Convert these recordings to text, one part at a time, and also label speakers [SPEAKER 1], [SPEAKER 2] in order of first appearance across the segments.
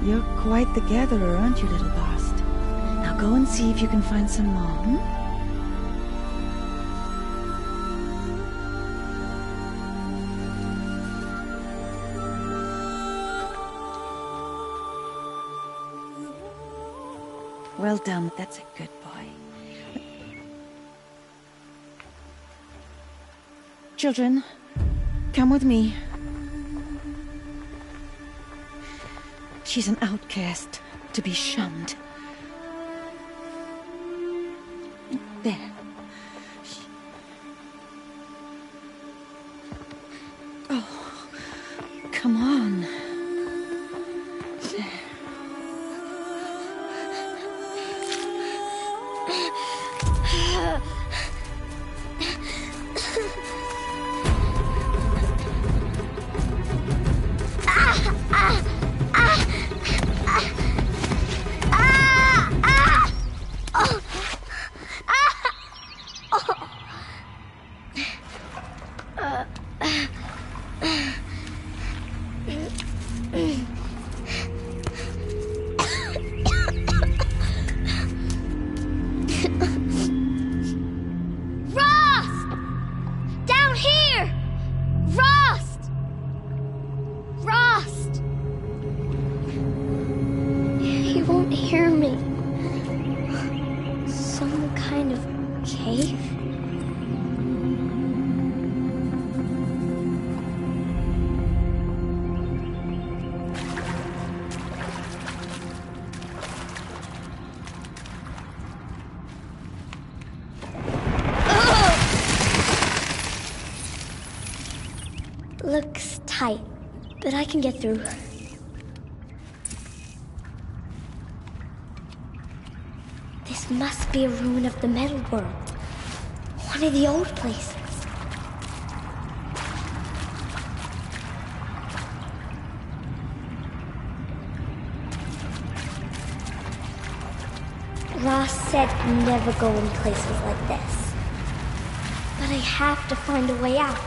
[SPEAKER 1] You're quite the gatherer, aren't you, little bast? Now go and see if you can find some more, hmm? Well done, that's a good boy. Children, come with me. She's an outcast, to be shunned. There. Oh, come on. There.
[SPEAKER 2] Looks tight, but I can get through. This must be a ruin of the metal world. One of the old places. Ross said never go in places like this. But I have to find a way out.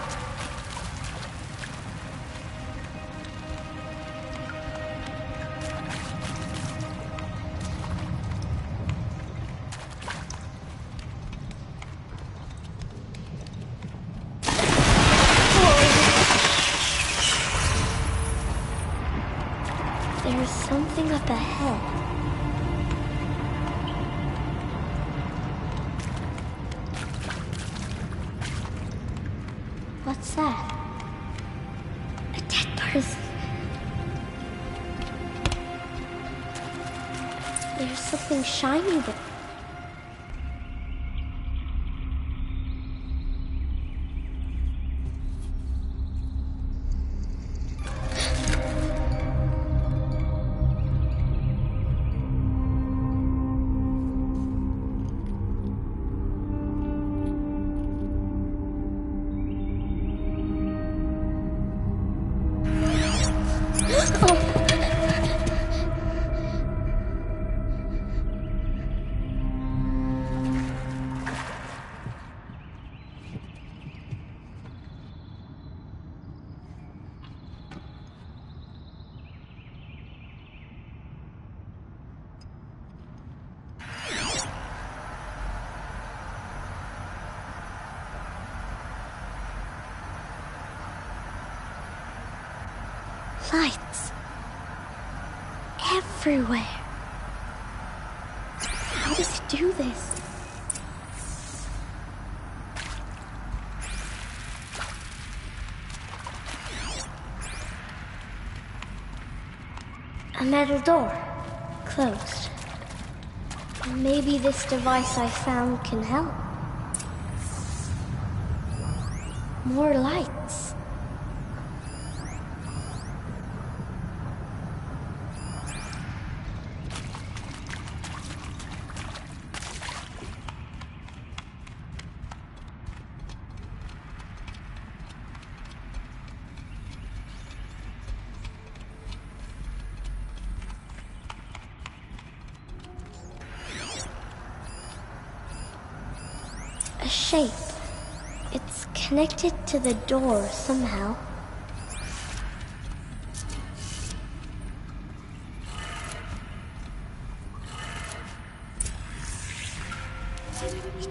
[SPEAKER 2] There's something up ahead. What's that? A dead person. There's something shiny there. Lights. Everywhere. How does it do this? A metal door. Closed. Maybe this device I found can help. More lights. A shape. It's connected to the door somehow.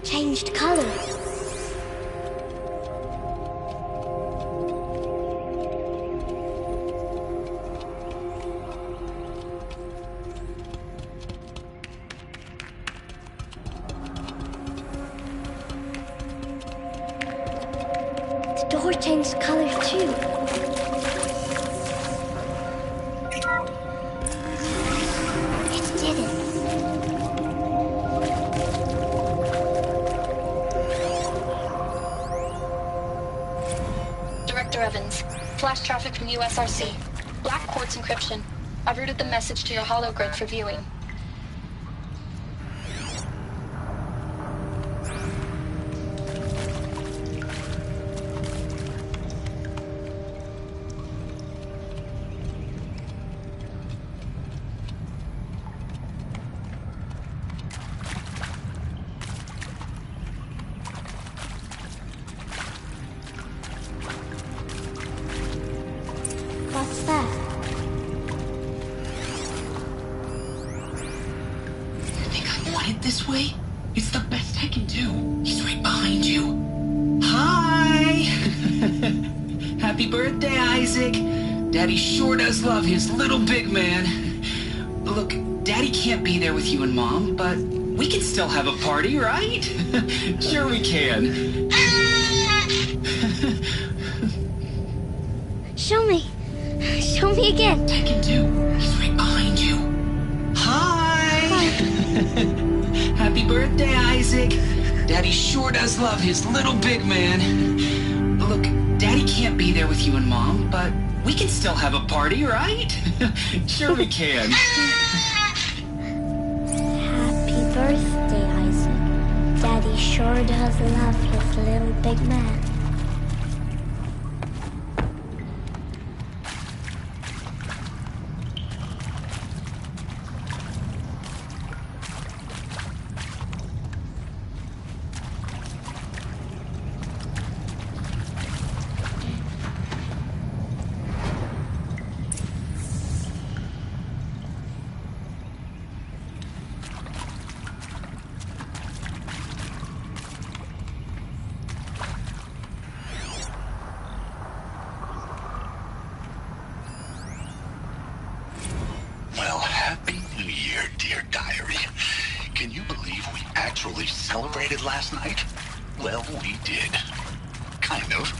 [SPEAKER 2] changed color. The door changed color too. It didn't.
[SPEAKER 3] Director Evans, flash traffic from USRC. Black quartz encryption. I've routed the message to your hologrid for viewing.
[SPEAKER 2] What's that?
[SPEAKER 4] You think I want it this way? It's the best I can do. He's right behind you. Hi! Happy birthday, Isaac. Daddy sure does love his little big man. Look, Daddy can't be there with you and Mom, but we can still have a party, right? Sure we can.
[SPEAKER 2] Show me. Show me again.
[SPEAKER 4] I can do. He's right behind you. Hi! Happy birthday, Isaac. Daddy sure does love his little big man. Look, Daddy can't be there with you and Mom, but we can still have a party, right? Sure we can.
[SPEAKER 2] Happy birthday, Isaac. Daddy sure does love his little big man.
[SPEAKER 5] Well, happy New Year, dear diary. Can you believe we actually celebrated last night? Well, we did. Kind of.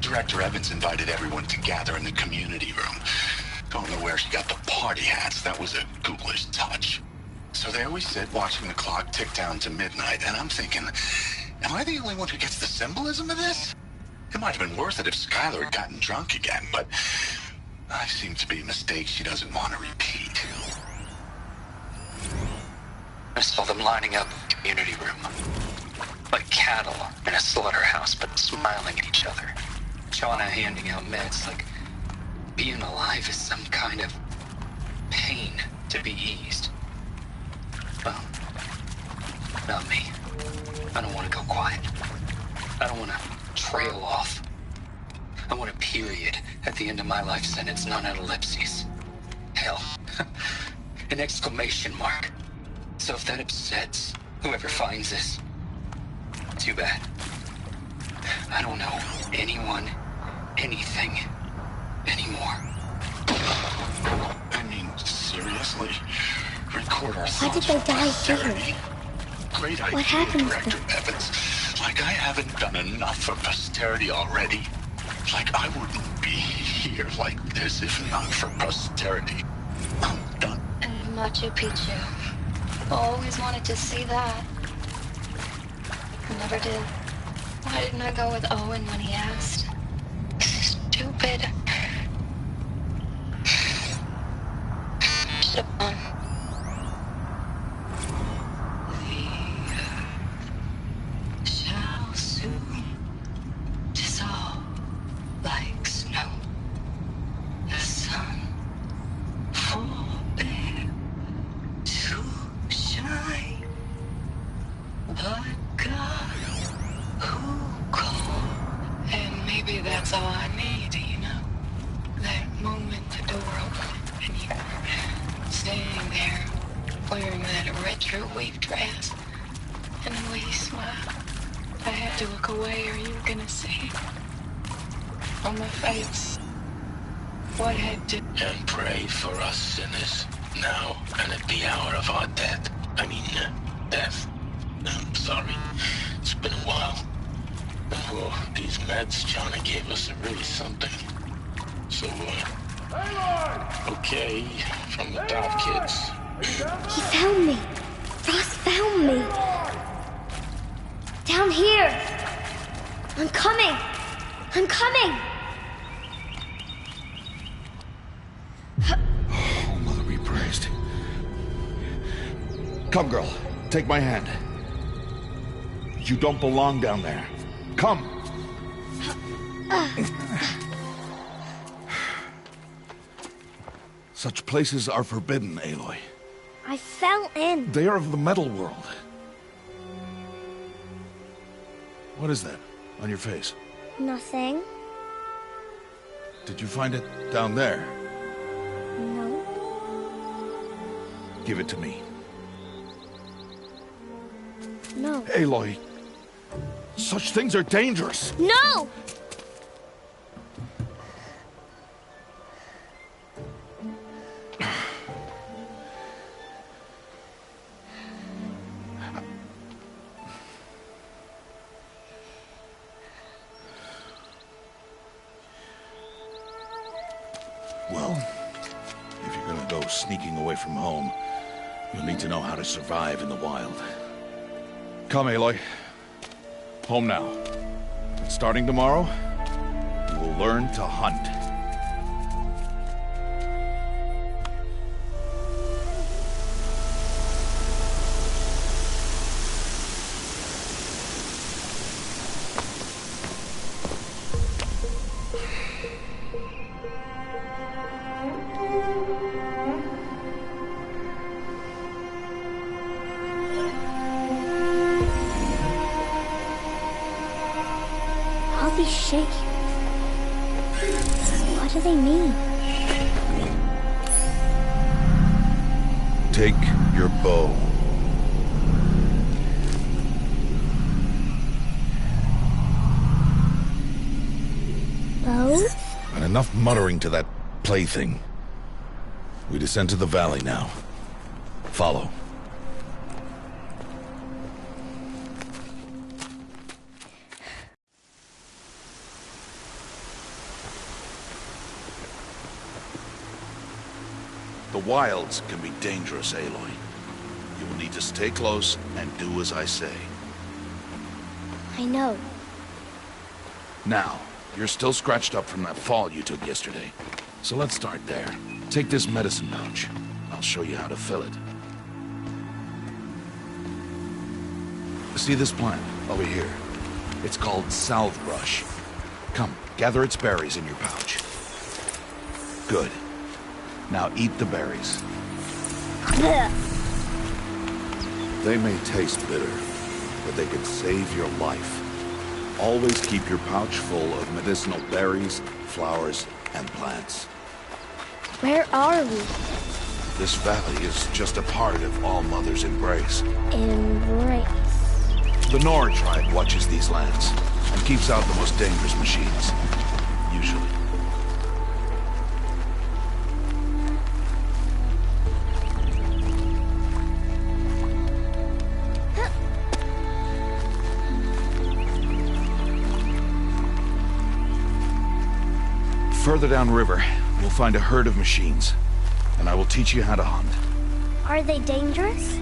[SPEAKER 5] Director Evans invited everyone to gather in the community room. Don't know where she got the party hats. That was a ghoulish touch. So there we sit, watching the clock tick down to midnight, and I'm thinking, am I the only one who gets the symbolism of this? It might have been worth it if Skylar had gotten drunk again, but I seem to be a mistake she doesn't want to repeat.
[SPEAKER 6] I saw them lining up in the community room. Like cattle in a slaughterhouse, but smiling at each other. Shauna handing out meds like being alive is some kind of pain to be eased. Well, not me. I don't want to go quiet. I don't want to trail off. I want a period at the end of my life sentence, not an ellipses. Hell, an exclamation mark. So if that upsets whoever finds this, too bad. I don't know anyone, anything, anymore.
[SPEAKER 5] I mean, seriously? Record our
[SPEAKER 2] Why did
[SPEAKER 5] thoughts
[SPEAKER 2] they
[SPEAKER 5] for
[SPEAKER 2] die
[SPEAKER 5] posterity?
[SPEAKER 2] here?
[SPEAKER 5] Great idea,
[SPEAKER 2] What happened to
[SPEAKER 5] Director
[SPEAKER 2] them?
[SPEAKER 5] Evans. Like I haven't done enough for posterity already. Like I wouldn't be here like this if not for posterity. I'm done.
[SPEAKER 3] And Machu Picchu. Always wanted to see that. Never did. Why didn't I go with Owen when he asked? Stupid. Siobhan. The shall soon dissolve like snow. The sun forbear to shine, but God who called, and maybe that's all I need, you know. That moment the door opened and you're standing there wearing that retro weave dress, And the way you smile, I had to look away or you were gonna see. On my face. What had to...
[SPEAKER 7] And pray for us sinners, now and at the hour of our death. Death. I'm sorry. It's been a while. Oh, these meds Johnny gave us are really something. So, okay, from the top, kids.
[SPEAKER 2] He found me. Ross found me. Down here. I'm coming. I'm coming.
[SPEAKER 8] Oh, Mother be praised. Come, girl. Take my hand. You don't belong down there. Come. Such places are forbidden, Aloy.
[SPEAKER 2] I fell in.
[SPEAKER 8] They are of the metal world. What is that on your face?
[SPEAKER 2] Nothing.
[SPEAKER 8] Did you find it down there?
[SPEAKER 2] No.
[SPEAKER 8] Give it to me.
[SPEAKER 2] No.
[SPEAKER 8] Aloy, such things are dangerous.
[SPEAKER 2] No!
[SPEAKER 8] Well, if you're gonna go sneaking away from home, you'll need to know how to survive in the wild. Come, Aloy. Home now. But starting tomorrow, you will learn to hunt.
[SPEAKER 2] All these shapes. What do they mean?
[SPEAKER 8] Take your bow.
[SPEAKER 2] Bows?
[SPEAKER 8] And enough muttering to that plaything. We descend to the valley now. Follow. The wilds can be dangerous, Aloy. You will need to stay close and do as I say.
[SPEAKER 2] I know.
[SPEAKER 8] Now, you're still scratched up from that fall you took yesterday. So let's start there. Take this medicine pouch. I'll show you how to fill it. See this plant over here? It's called salve brush. Come, gather its berries in your pouch. Good. Now eat the berries. They may taste bitter, but they could save your life. Always keep your pouch full of medicinal berries, flowers, and plants.
[SPEAKER 2] Where are we?
[SPEAKER 8] This valley is just a part of All Mother's embrace.
[SPEAKER 2] Embrace.
[SPEAKER 8] The Nora tribe watches these lands and keeps out the most dangerous machines. Usually. Further downriver, we'll find a herd of machines, and I will teach you how to hunt.
[SPEAKER 2] Are they dangerous?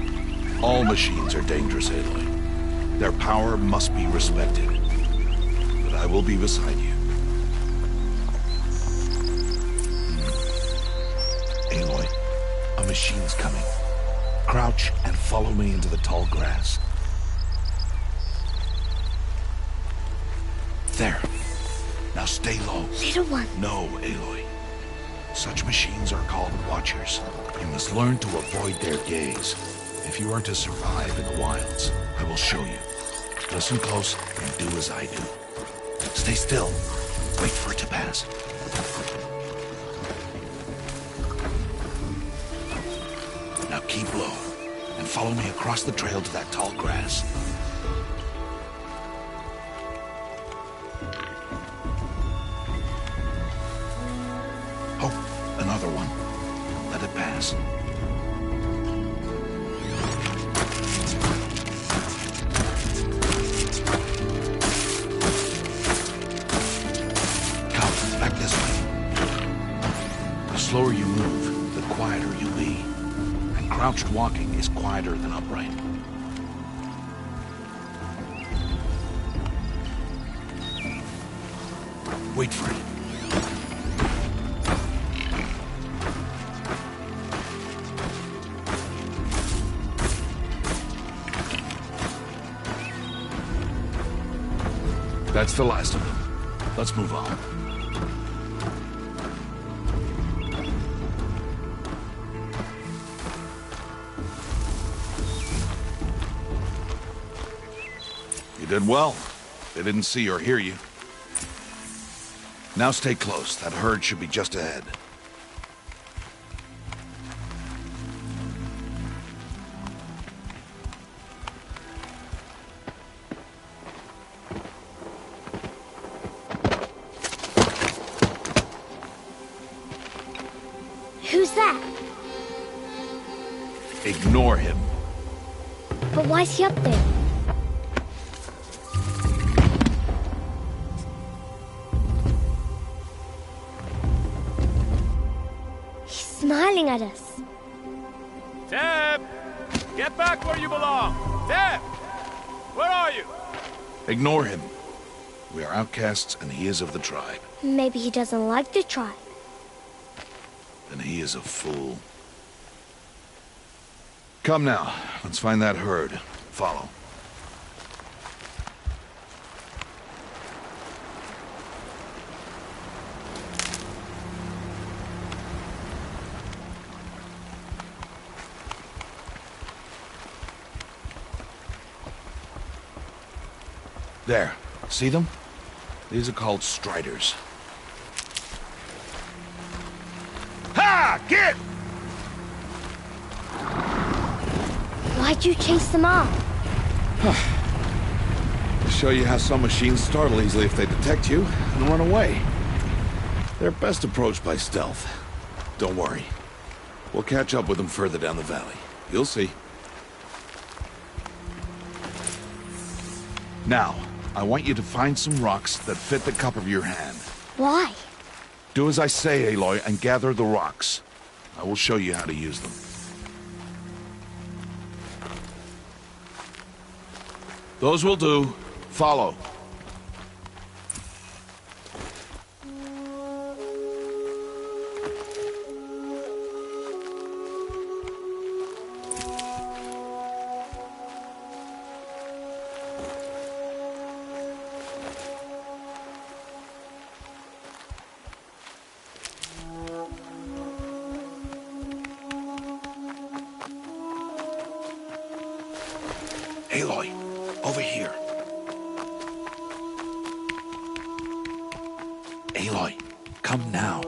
[SPEAKER 8] All machines are dangerous, Aloy. Their power must be respected. But I will be beside you. Aloy, a machine's coming. Crouch and follow me into the tall grass. There. Now stay low.
[SPEAKER 2] Little one.
[SPEAKER 8] No, Aloy. Such machines are called watchers. You must learn to avoid their gaze. If you are to survive in the wilds, I will show you. Listen close and do as I do. Stay still. Wait for it to pass. Now keep low and follow me across the trail to that tall grass. Oh, another one. Let it pass. Come, back this way. The slower you move, the quieter you'll be. And crouched walking is quieter than upright. Wait for it. That's the last of them. Let's move on. You did well. They didn't see or hear you. Now stay close. That herd should be just ahead.
[SPEAKER 2] Who's that?
[SPEAKER 8] Ignore him.
[SPEAKER 2] But why's he up there? He's smiling at us.
[SPEAKER 9] Deb! Get back where you belong! Deb! Where are you?
[SPEAKER 8] Ignore him. We are outcasts and he is of the tribe.
[SPEAKER 2] Maybe he doesn't like the tribe.
[SPEAKER 8] Then he is a fool. Come now, let's find that herd. Follow. There. See them? These are called striders. Ha! Get!
[SPEAKER 2] Why'd you chase them off?
[SPEAKER 8] To show you how some machines startle easily if they detect you and run away. They're best approached by stealth. Don't worry. We'll catch up with them further down the valley. You'll see. Now, I want you to find some rocks that fit the cup of your hand.
[SPEAKER 2] Why?
[SPEAKER 8] Do as I say, Aloy, and gather the rocks. I will show you how to use them. Those will do. Follow. Aloy, over here. Aloy, come now.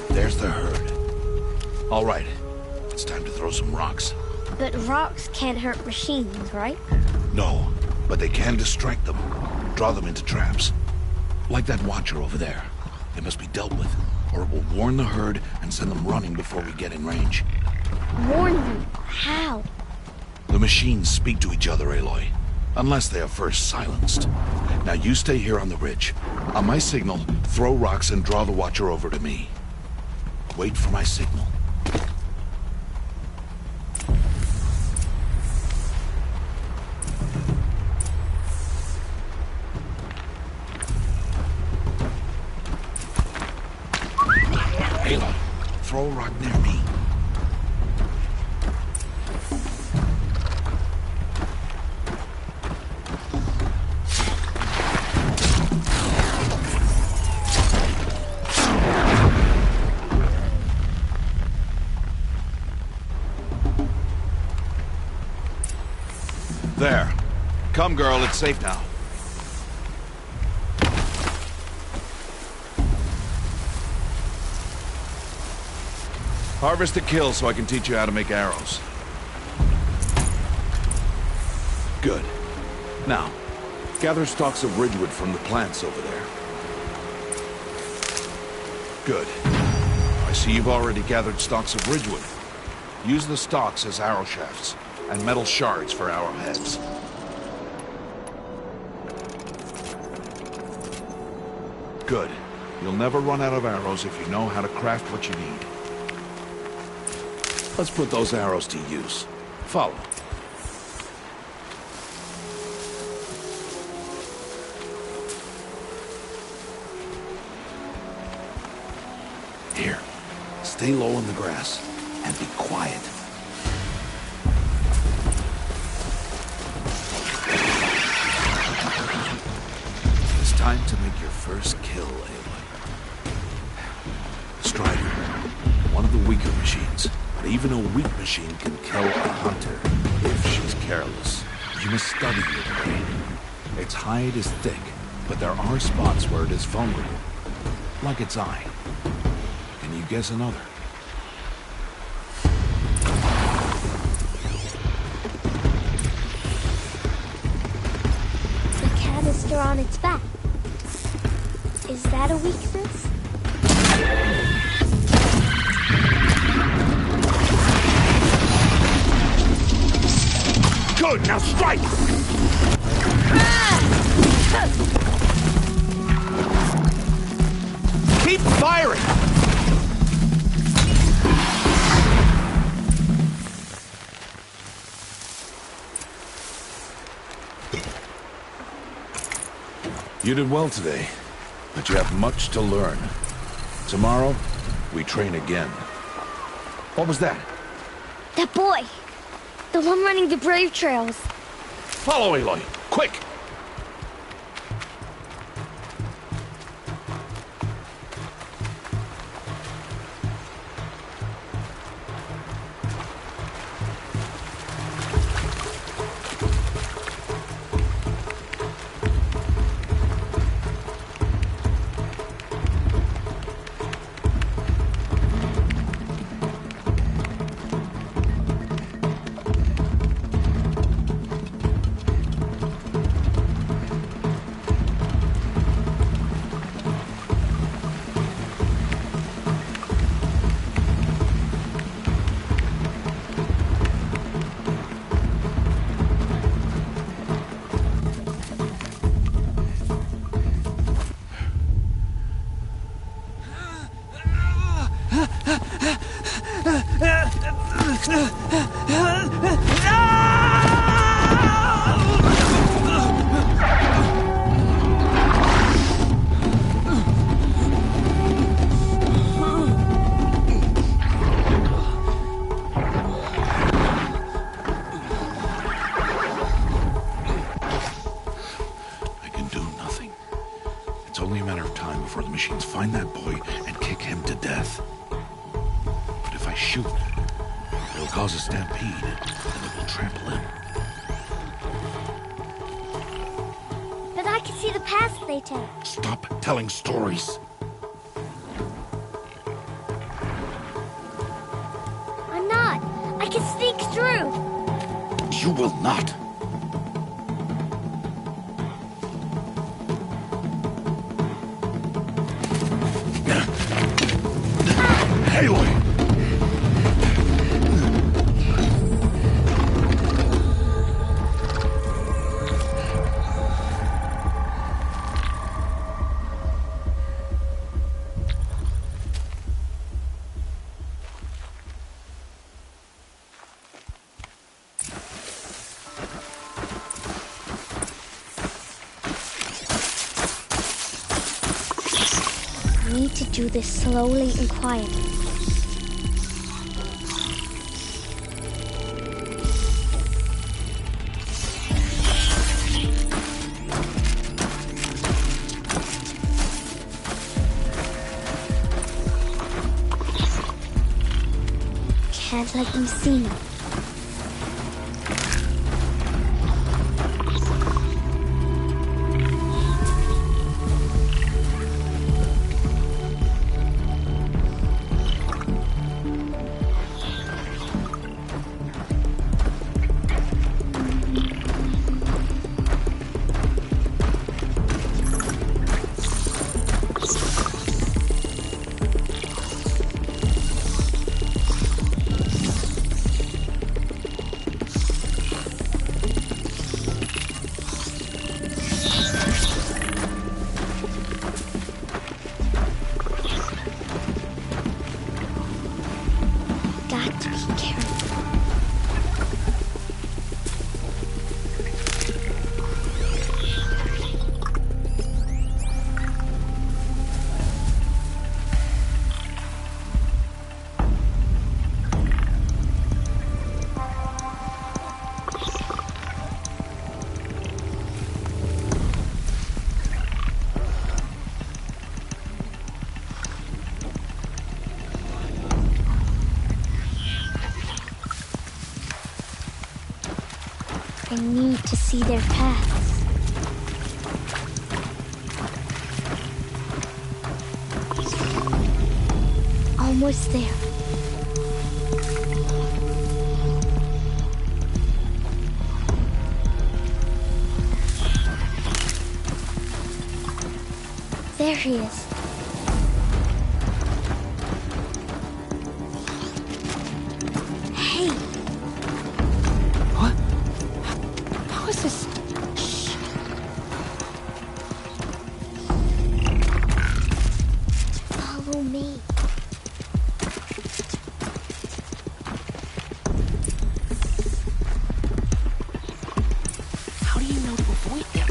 [SPEAKER 8] There's the herd. All right, it's time to throw some rocks.
[SPEAKER 2] But rocks can't hurt machines, right?
[SPEAKER 8] No, but they can distract them. Draw them into traps. Like that watcher over there. It must be dealt with, or it will warn the herd and send them running before we get in range.
[SPEAKER 2] Warn them? How?
[SPEAKER 8] The machines speak to each other, Aloy. Unless they are first silenced. Now you stay here on the ridge. On my signal, throw rocks and draw the watcher over to me. Wait for my signal. Aloy, throw a rock near me. There. Come, girl, it's safe now. Harvest a kill so I can teach you how to make arrows. Good. Now, gather stalks of ridgewood from the plants over there. Good. I see you've already gathered stalks of ridgewood. Use the stalks as arrow shafts, and metal shards for arrowheads. Good. You'll never run out of arrows if you know how to craft what you need. Let's put those arrows to use. Follow. Here. Stay low in the grass, and be quiet. It's time to make your first kill, Aloy. Strider. One of the weaker machines. But even a weak machine can kill a hunter if she's careless. You must study your prey. Its hide is thick, but there are spots where it is vulnerable. Like its eye. Can you guess another?
[SPEAKER 2] The canister on its back. Is that a weakness?
[SPEAKER 8] Good, now strike! Keep firing! You did well today, but you have much to learn. Tomorrow, we train again. What was that?
[SPEAKER 2] That boy! The one running the brave trails.
[SPEAKER 8] Follow Aloy, quick! It's only a matter of time before the machines find that boy and kick him to death. But if I shoot, it'll cause a stampede, and it will trample him.
[SPEAKER 2] But I can see the paths they take.
[SPEAKER 8] Stop telling stories.
[SPEAKER 2] I'm not. I can sneak through.
[SPEAKER 8] You will not. Aloy!
[SPEAKER 2] I need to do this slowly and quietly. Can't let them see me. I need to see their paths. Almost there. There he is. Hey!
[SPEAKER 4] What? How is this?
[SPEAKER 2] Shh. Follow me.
[SPEAKER 4] How do you know to avoid them?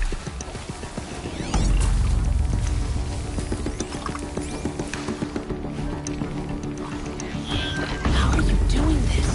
[SPEAKER 4] How are you doing this?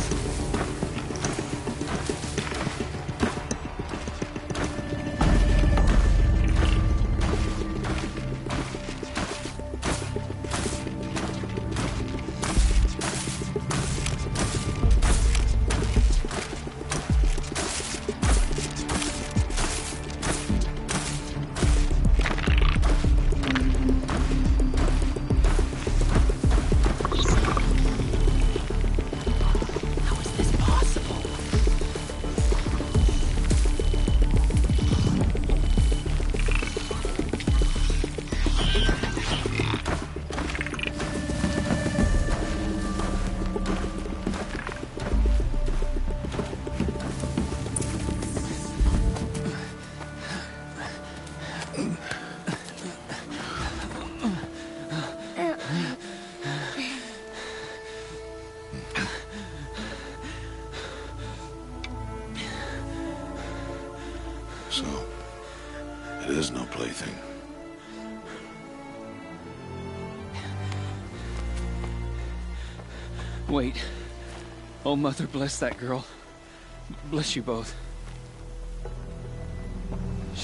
[SPEAKER 4] How is this possible?
[SPEAKER 8] So, it is no plaything.
[SPEAKER 4] Wait. Oh, Mother, bless that girl. Bless you both.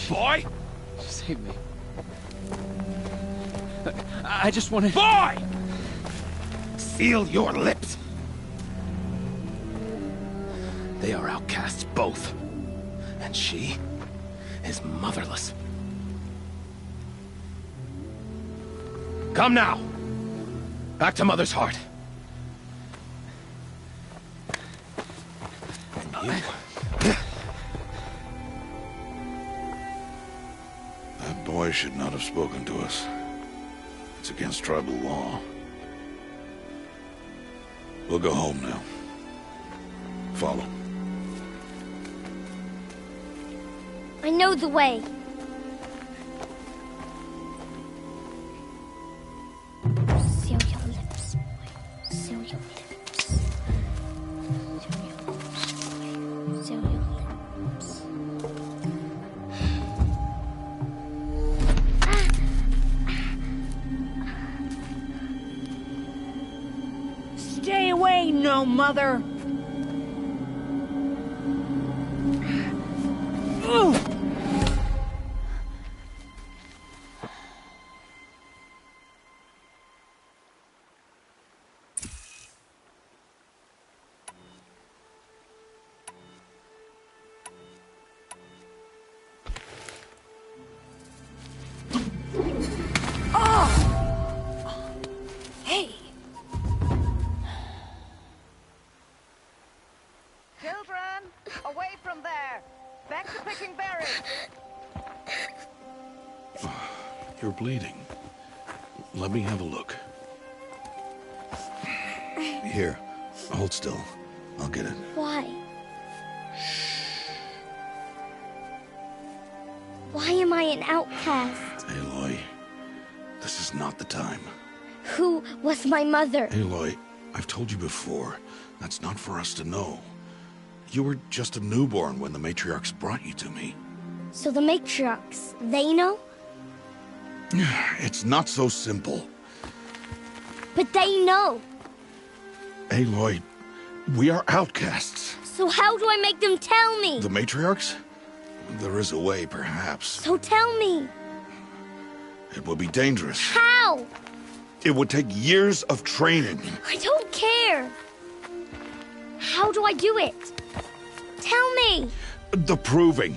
[SPEAKER 9] Boy!
[SPEAKER 4] Save me. I just wanted...
[SPEAKER 9] Boy!
[SPEAKER 10] Seal your lips! They are outcasts, both. And she is motherless. Come now! Back to Mother's heart. And you...
[SPEAKER 8] That boy should not have spoken to us. It's against tribal law. We'll go home now. Follow.
[SPEAKER 2] I know the way. Seal your lips, boy. Seal your lips. Seal your lips.
[SPEAKER 1] Stay away, no mother! Hey!
[SPEAKER 11] Children, away from there! Back to picking berries!
[SPEAKER 8] You're bleeding. Let me have a look. Here, hold still. I'll get it.
[SPEAKER 2] Why? Why am I an outcast?
[SPEAKER 8] Aloy, this is not the time.
[SPEAKER 2] Who was my mother?
[SPEAKER 8] Aloy, I've told you before, That's not for us to know. You were just a newborn when the matriarchs brought you to me.
[SPEAKER 2] So the matriarchs, they know?
[SPEAKER 8] It's not so simple.
[SPEAKER 2] But they know.
[SPEAKER 8] Aloy, we are outcasts.
[SPEAKER 2] So how do I make them tell me?
[SPEAKER 8] The matriarchs? There is a way, perhaps.
[SPEAKER 2] So tell me.
[SPEAKER 8] It would be dangerous.
[SPEAKER 2] How?
[SPEAKER 8] It would take years of training.
[SPEAKER 2] I don't care. How do I do it? Tell me.
[SPEAKER 8] The proving.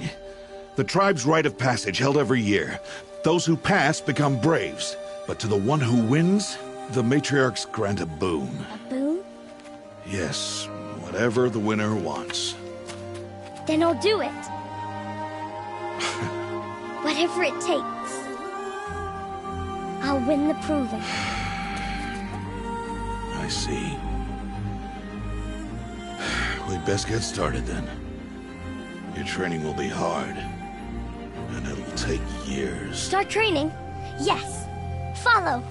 [SPEAKER 8] The tribe's rite of passage held every year. Those who pass become braves. But to the one who wins, the matriarchs grant a boon.
[SPEAKER 2] A boon?
[SPEAKER 8] Yes, whatever the winner wants.
[SPEAKER 2] Then I'll do it. Whatever it takes. I'll win the proving.
[SPEAKER 8] I see. We'd best get started then. Your training will be hard. And it'll take years.
[SPEAKER 2] Start training? Yes. Follow.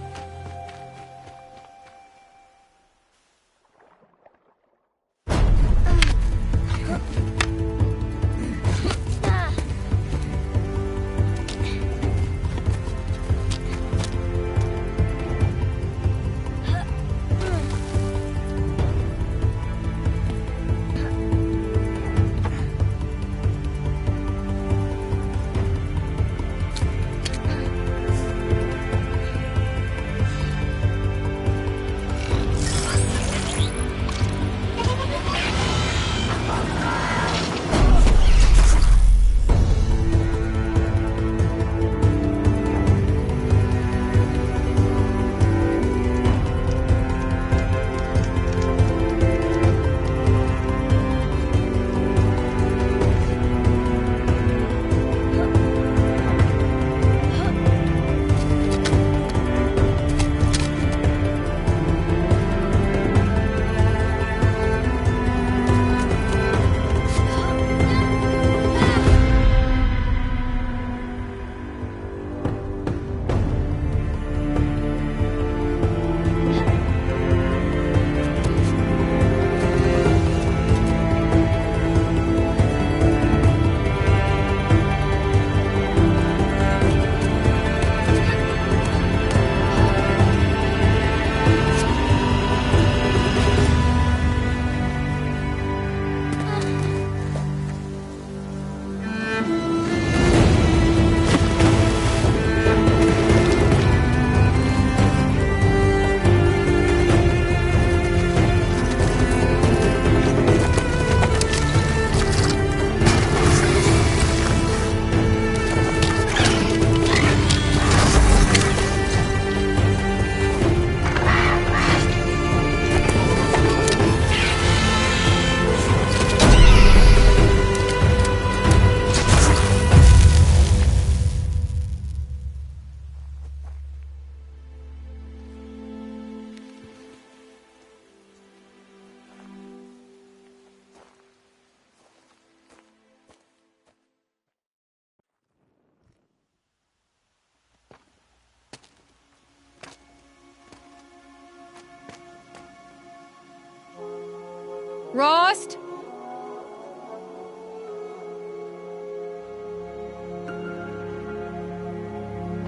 [SPEAKER 12] Rost?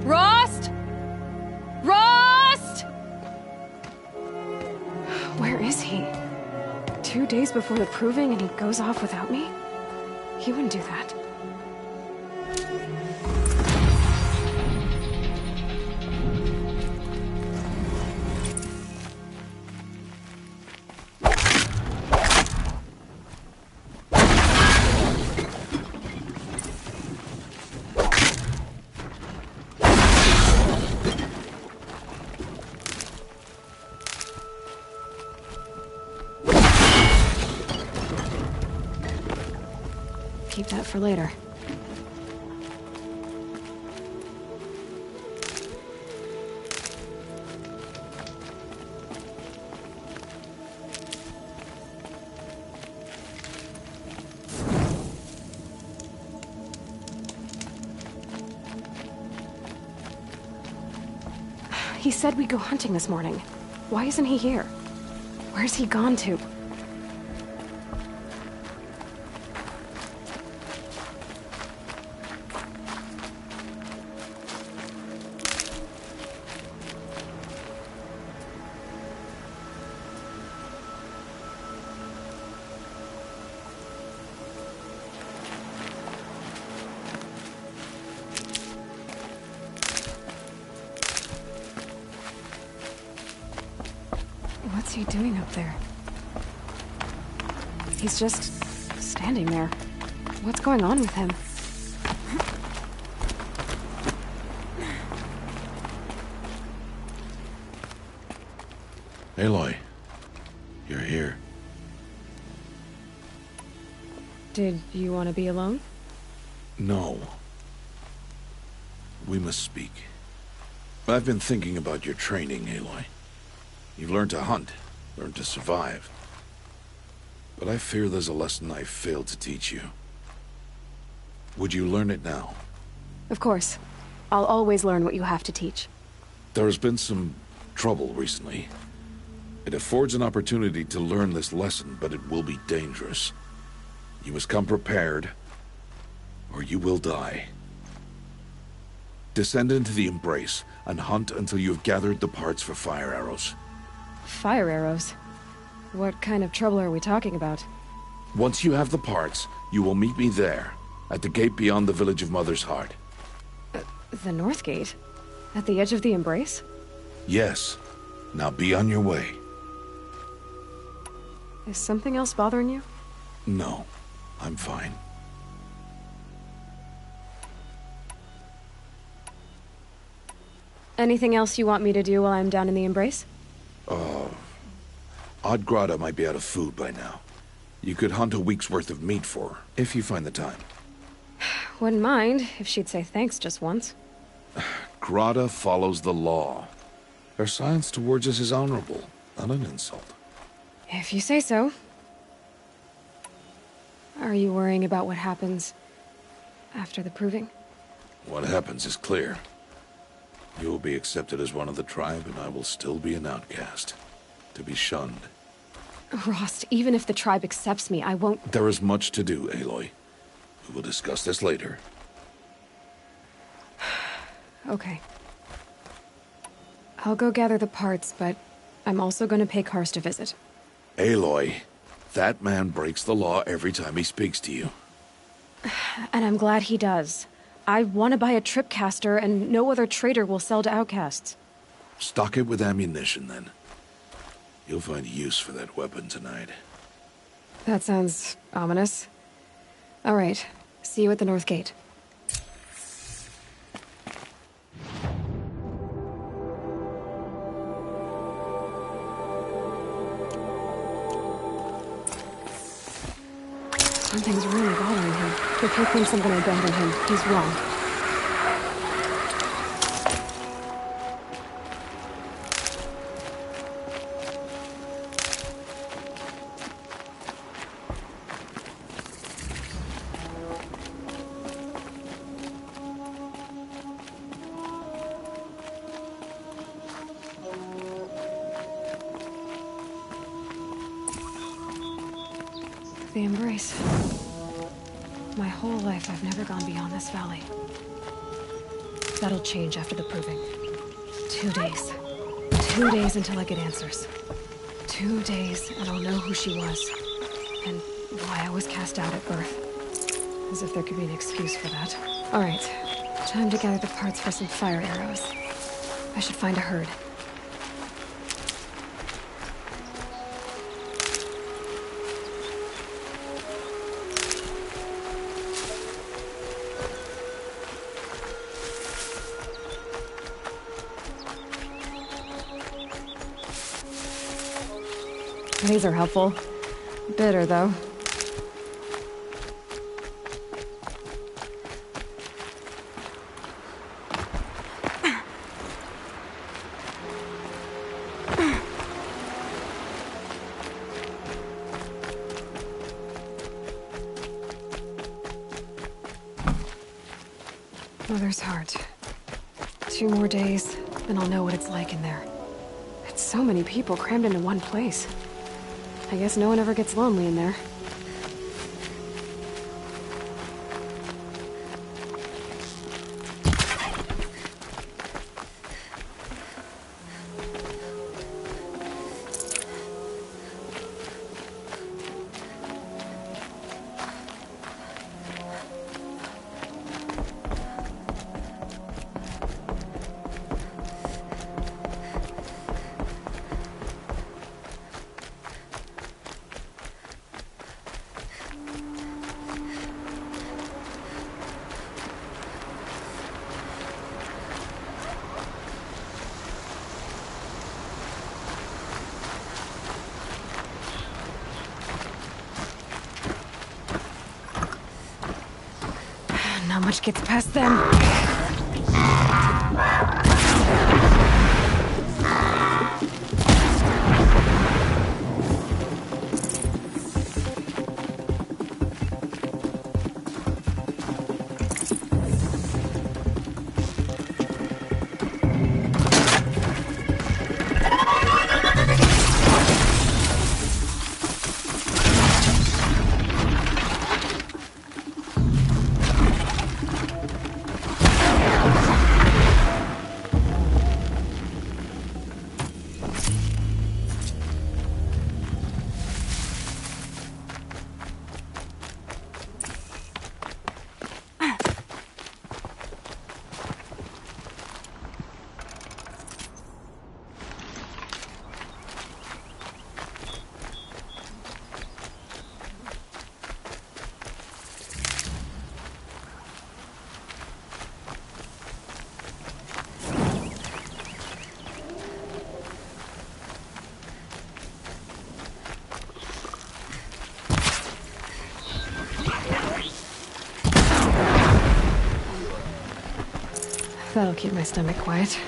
[SPEAKER 12] Rost? Rost? Where is he? 2 days before the proving and he goes off without me? He wouldn't do that. Keep that for later. He said we'd go hunting this morning. Why isn't he here? Where's he gone to? doing up there? He's just standing there. What's going on with him?
[SPEAKER 8] Aloy, you're here.
[SPEAKER 12] Did you want to be alone?
[SPEAKER 8] No. We must speak. I've been thinking about your training, Aloy. You've learned to hunt, learned to survive. But I fear there's a lesson I failed to teach you. Would you learn it now?
[SPEAKER 12] Of course. I'll always learn what you have to teach.
[SPEAKER 8] There has been some trouble recently. It affords an opportunity to learn this lesson, but it will be dangerous. You must come prepared, or you will die. Descend into the Embrace, and hunt until you have gathered the parts for fire arrows.
[SPEAKER 12] Fire arrows? What kind of trouble are we talking about?
[SPEAKER 8] Once you have the parts, you will meet me there, at the gate beyond the village of Mother's Heart.
[SPEAKER 12] The North Gate? At the edge of the Embrace?
[SPEAKER 8] Yes. Now be on your way.
[SPEAKER 12] Is something else bothering you?
[SPEAKER 8] No, I'm fine.
[SPEAKER 12] Anything else you want me to do while I'm down in the Embrace?
[SPEAKER 8] Odd Grata might be out of food by now. You could hunt a week's worth of meat for her, if you find the time.
[SPEAKER 12] Wouldn't mind if she'd say thanks just once.
[SPEAKER 8] Grata follows the law. Her silence towards us is honorable, not an insult.
[SPEAKER 12] If you say so. Are you worrying about what happens after the proving?
[SPEAKER 8] What happens is clear. You will be accepted as one of the tribe, and I will still be an outcast. To be shunned.
[SPEAKER 12] Rost, even if the tribe accepts me, I won't—
[SPEAKER 8] There is much to do, Aloy. We will discuss this later.
[SPEAKER 12] Okay. I'll go gather the parts, but I'm also going to pay Karst a visit.
[SPEAKER 8] Aloy, that man breaks the law every time he speaks to you.
[SPEAKER 12] And I'm glad he does. I want to buy a tripcaster, and no other trader will sell to outcasts.
[SPEAKER 8] Stock it with ammunition, then. You'll find use for that weapon tonight.
[SPEAKER 12] That sounds ominous. All right. See you at the North Gate. Something's really bothering him. If he thinks I'm gonna abandon him, he's wrong. The Embrace. My whole life, I've never gone beyond this valley. That'll change after the proving. 2 days. 2 days until I get answers. 2 days, and I'll know who she was. And why I was cast out at birth. As if there could be an excuse for that. Alright. Time to gather the parts for some fire arrows. I should find a herd. These are helpful. Bitter, though. Mother's Heart. 2 more days, then I'll know what it's like in there. It's so many people crammed into one place. I guess no one ever gets lonely in there. Not much gets past them. That'll keep my stomach quiet.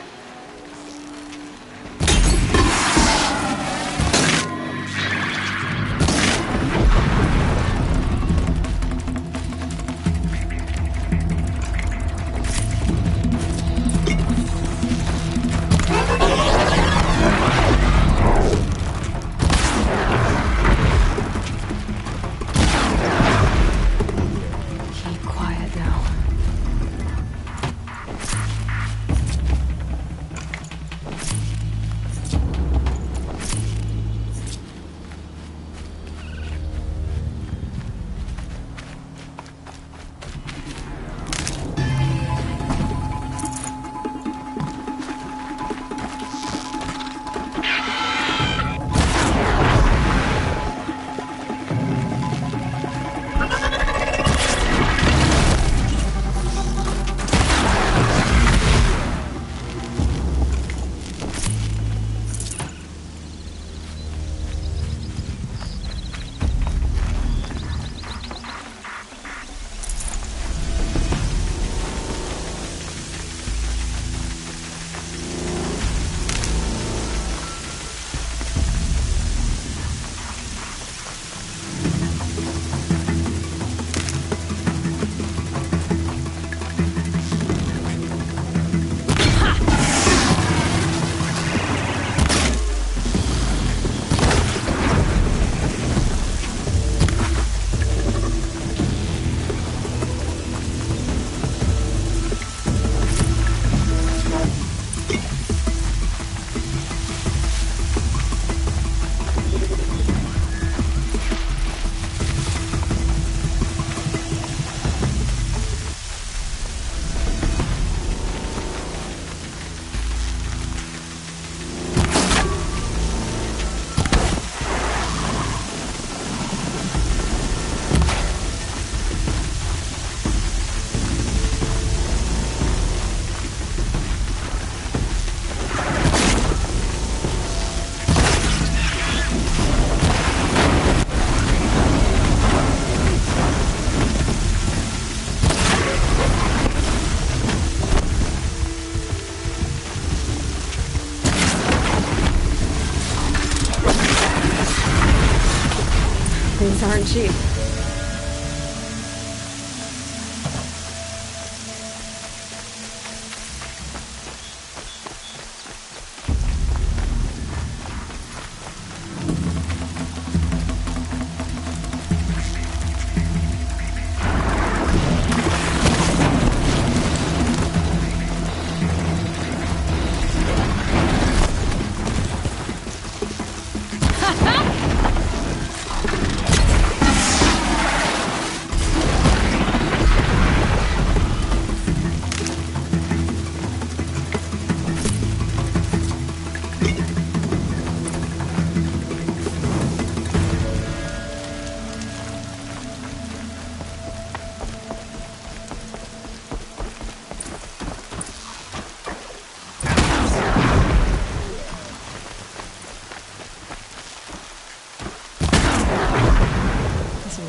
[SPEAKER 12] Things aren't cheap.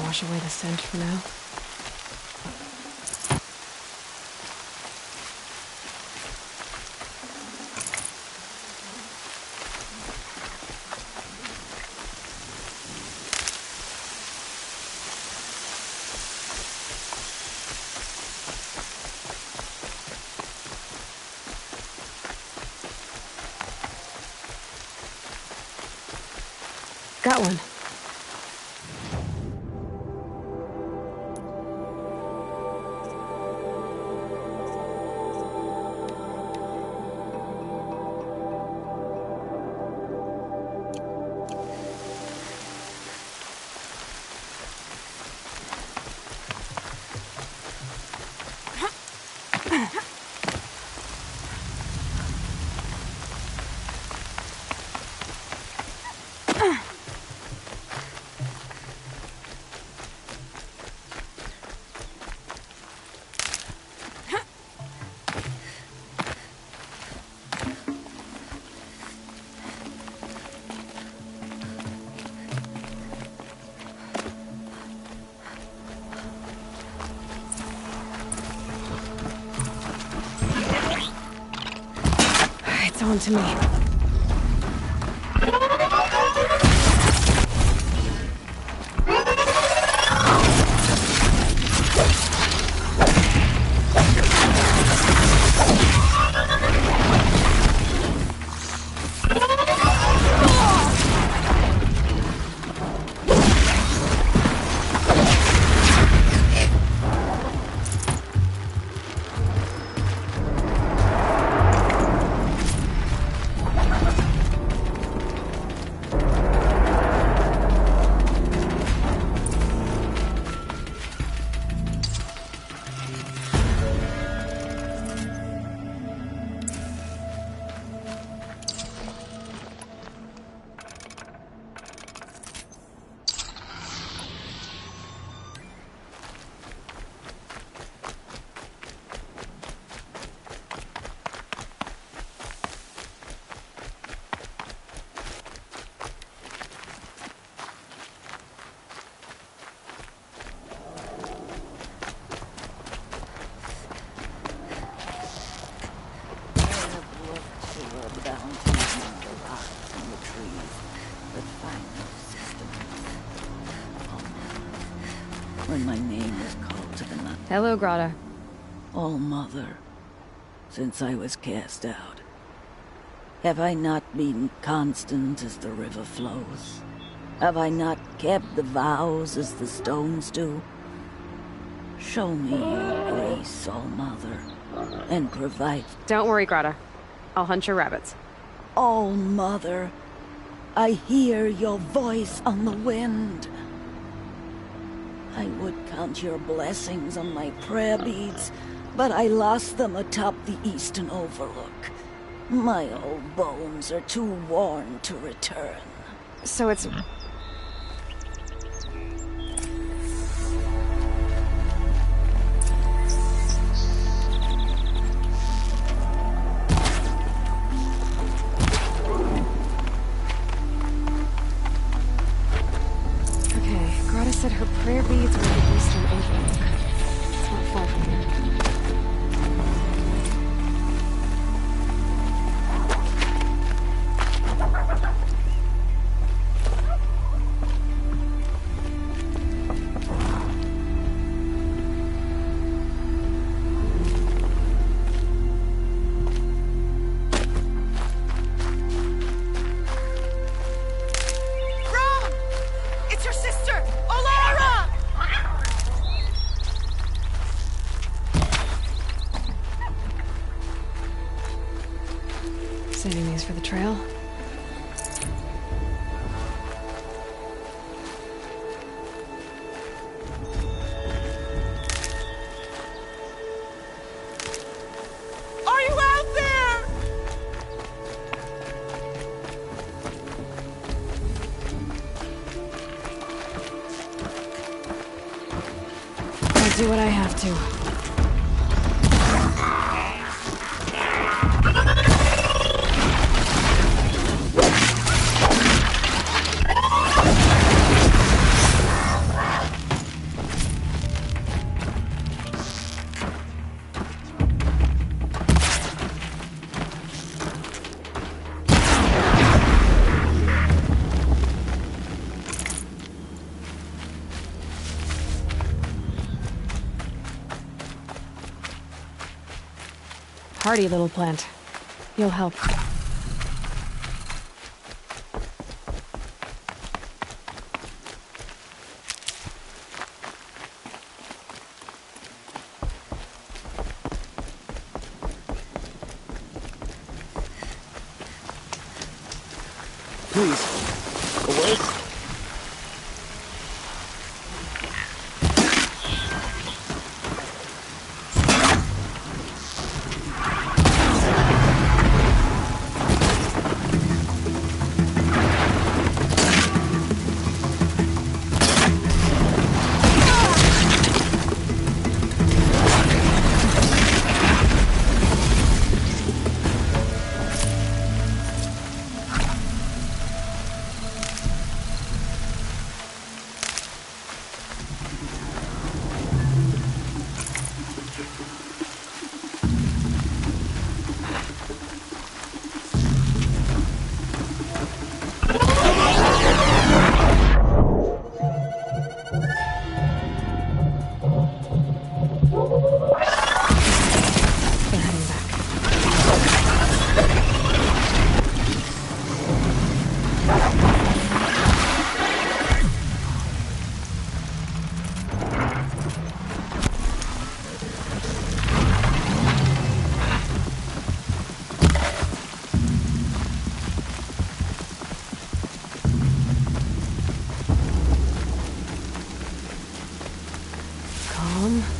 [SPEAKER 12] Wash away the scent for now. that one. It's on to me.
[SPEAKER 1] When my name is called to the night.
[SPEAKER 12] Hello, Grata.
[SPEAKER 1] All Mother, since I was cast out, have I not been constant as the river flows? Have I not kept the vows as the stones do? Show me your grace, All Mother, and provide...
[SPEAKER 12] Don't worry, Grata. I'll hunt your rabbits.
[SPEAKER 1] All Mother, I hear your voice on the wind. I would count your blessings on my prayer beads, but I lost them atop the eastern overlook. My old bones are too worn to return.
[SPEAKER 12] So it's... said her prayer beads were the eastern overlook. It's not far from here. Saving these for the trail.
[SPEAKER 11] Are you out there?
[SPEAKER 12] I'll do what I have to. Hardy little plant. You'll help.
[SPEAKER 1] news. The worst?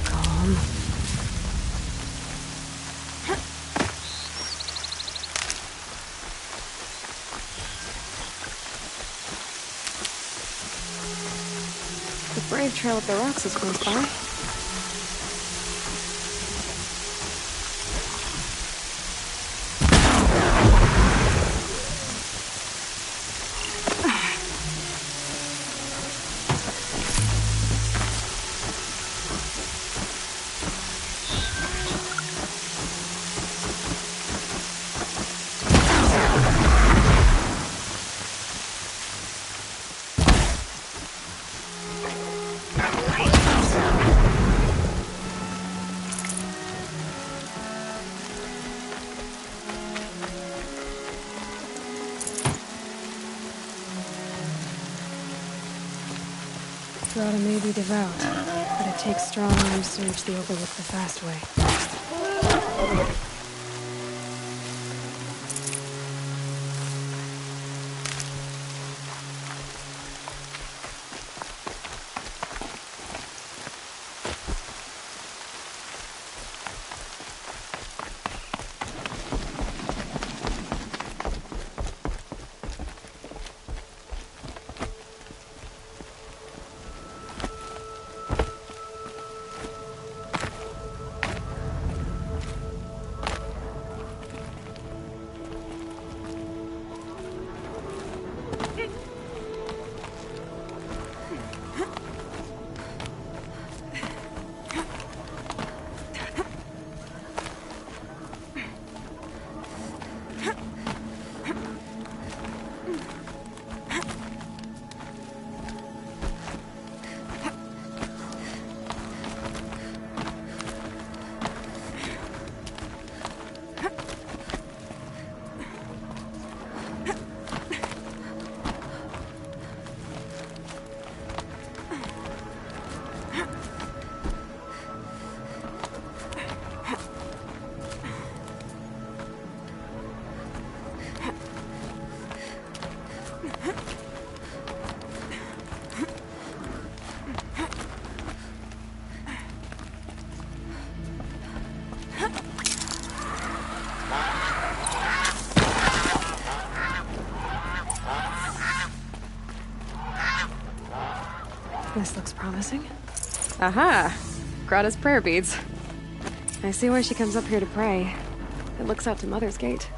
[SPEAKER 12] Calm. The brave trail up the rocks is close by. Rada may be devout, but it takes strong arms to reach the Overlook the fast way. This looks promising. Aha! Grata's prayer beads. I see why she comes up here to pray. It looks out to Mother's Gate.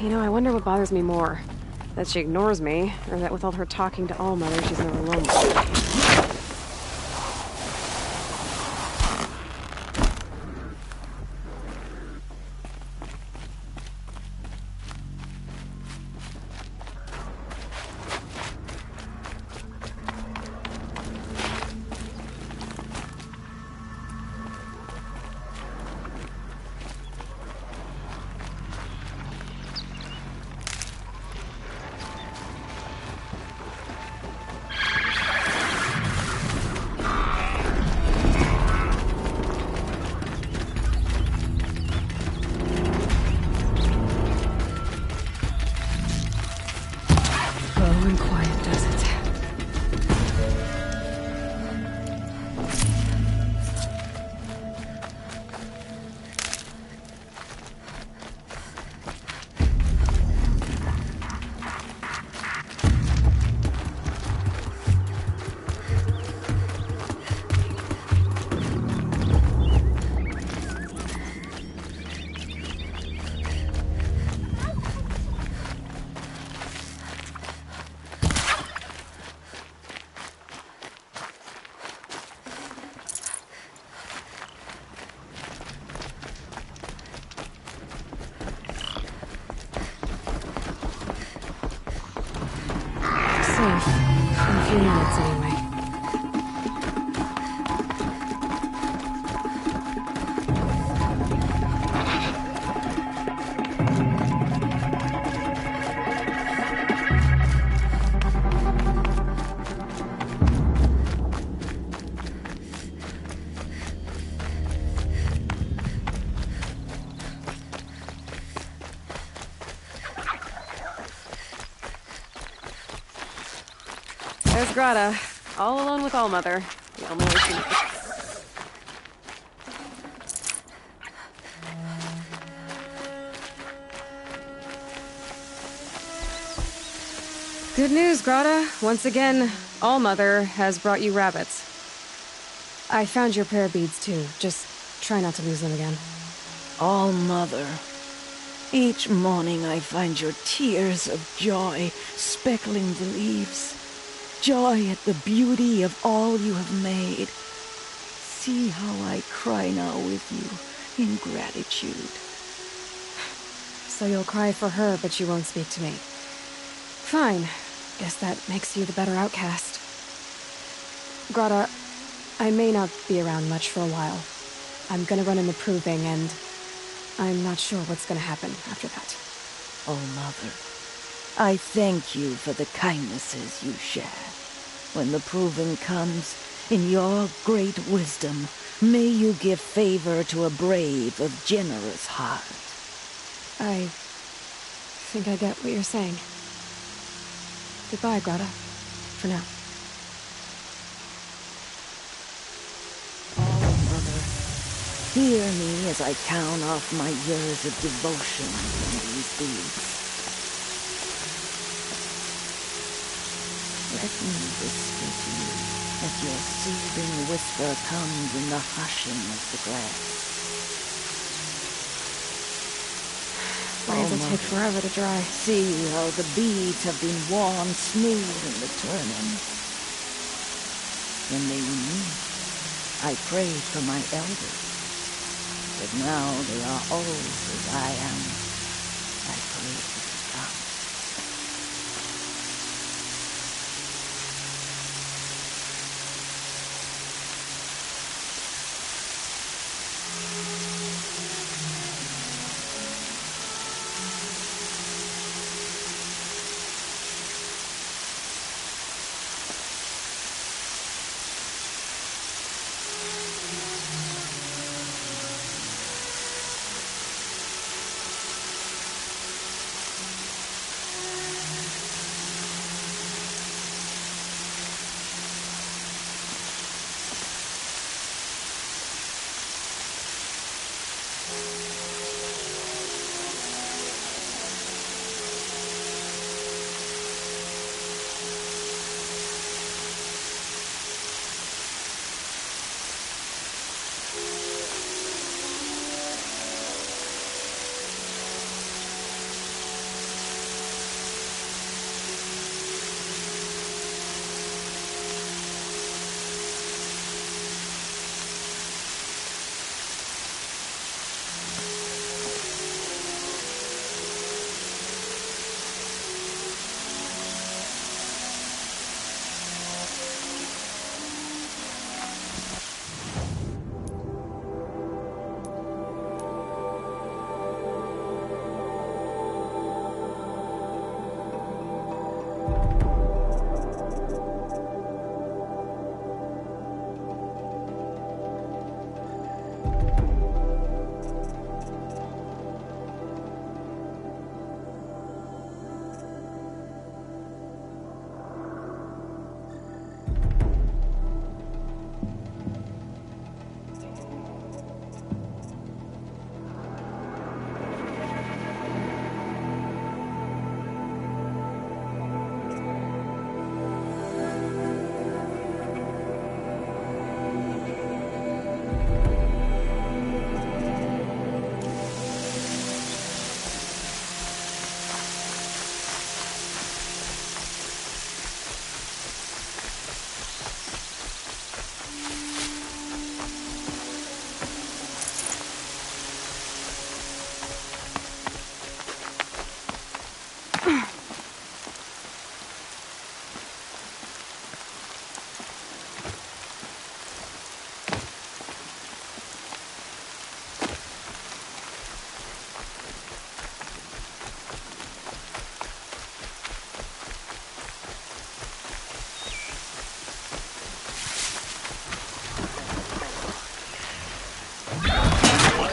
[SPEAKER 12] You know, I wonder what bothers me more. That she ignores me, or that with all her talking to All Mother, she's never lonely. safe. In a few minutes, anyway. There's Grata, all alone with Allmother. The only way she knows. Good news, Grata. Once again, Allmother has brought you rabbits. I found your prayer beads, too. Just try not to lose them again.
[SPEAKER 1] All-Mother. Each morning I find your tears of joy speckling the leaves. Joy at the beauty of all you have made. See how I cry now with you in gratitude.
[SPEAKER 12] So you'll cry for her, but you won't speak to me. Fine. Guess that makes you the better outcast. Grata, I may not be around much for a while. I'm gonna run in the proving, and I'm not sure what's gonna happen after that.
[SPEAKER 1] Oh, Mother, I thank you for the kindnesses you share. When the proving comes, in your great wisdom, may you give favor to a brave of generous heart.
[SPEAKER 12] I think I get what you're saying. Goodbye, Grata. For now.
[SPEAKER 1] Oh, Mother, hear me as I count off my years of devotion in these deeds. Let me whisper to you as your soothing whisper comes in the hushing of the grass.
[SPEAKER 12] Blades will take forever to dry.
[SPEAKER 1] See how the beads have been worn smooth in the turning. When they were new, I prayed for my elders. But now they are old as I am. I pray for the young.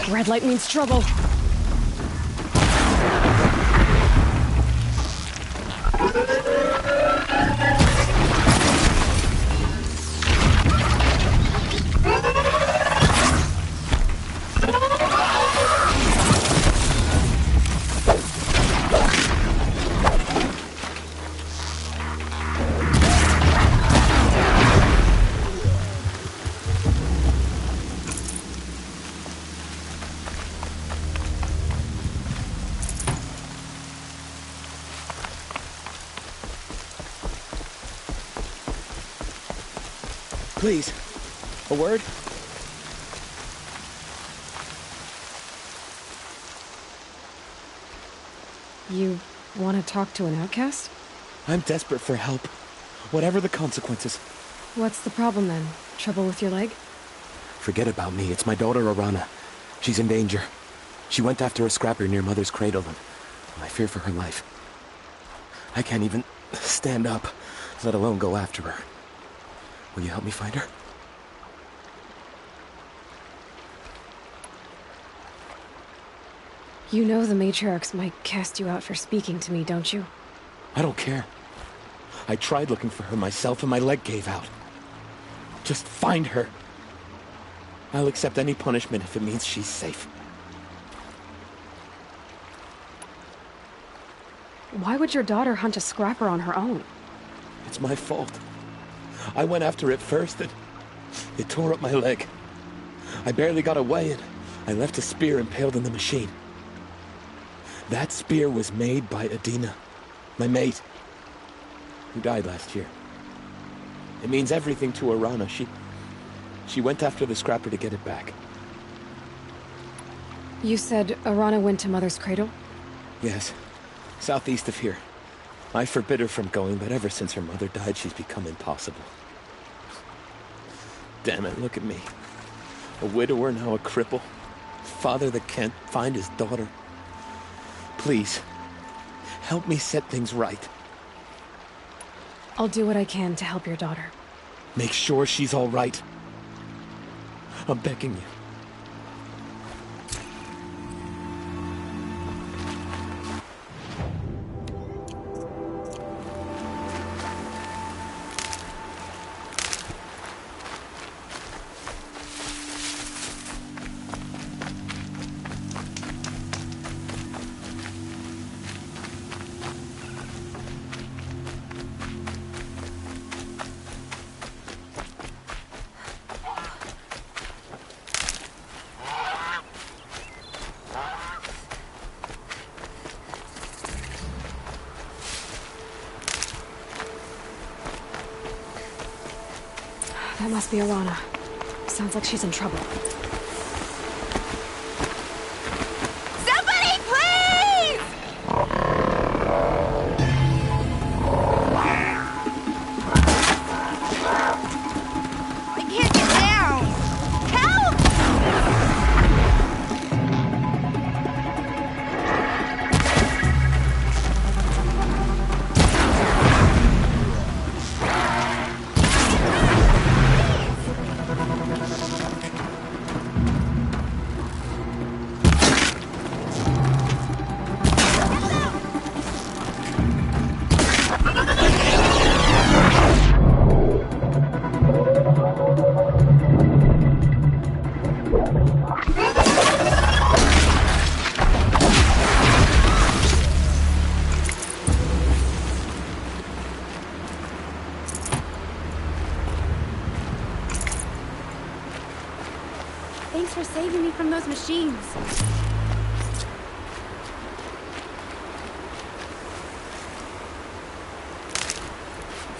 [SPEAKER 12] Red light means trouble.
[SPEAKER 10] Please, a word?
[SPEAKER 12] You want to talk to an outcast?
[SPEAKER 10] I'm desperate for help, whatever the consequences.
[SPEAKER 12] What's the problem then? Trouble with your leg?
[SPEAKER 10] Forget about me, it's my daughter Arana. She's in danger. She went after a scrapper near Mother's cradle, and I fear for her life. I can't even stand up, let alone go after her. Will you help me find her?
[SPEAKER 12] You know the matriarchs might cast you out for speaking to me, don't you?
[SPEAKER 10] I don't care. I tried looking for her myself and my leg gave out. Just find her. I'll accept any punishment if it means she's safe.
[SPEAKER 12] Why would your daughter hunt a scrapper on her own?
[SPEAKER 10] It's my fault. I went after it first and it tore up my leg. I barely got away and I left a spear impaled in the machine. That spear was made by Adina, my mate, who died last year. It means everything to Arana. She went after the scrapper to get it back.
[SPEAKER 12] You said Arana went to Mother's cradle?
[SPEAKER 10] Yes, southeast of here. I forbid her from going, but ever since her mother died, she's become impossible. Damn it, look at me. A widower, now a cripple. Father that can't find his daughter. Please, help me set things right.
[SPEAKER 12] I'll do what I can to help your daughter.
[SPEAKER 10] Make sure she's all right. I'm begging you.
[SPEAKER 12] That must be Arana. Sounds like she's in trouble.
[SPEAKER 11] Somebody, please! I can't get down. Help!
[SPEAKER 2] Thanks for saving me from those machines.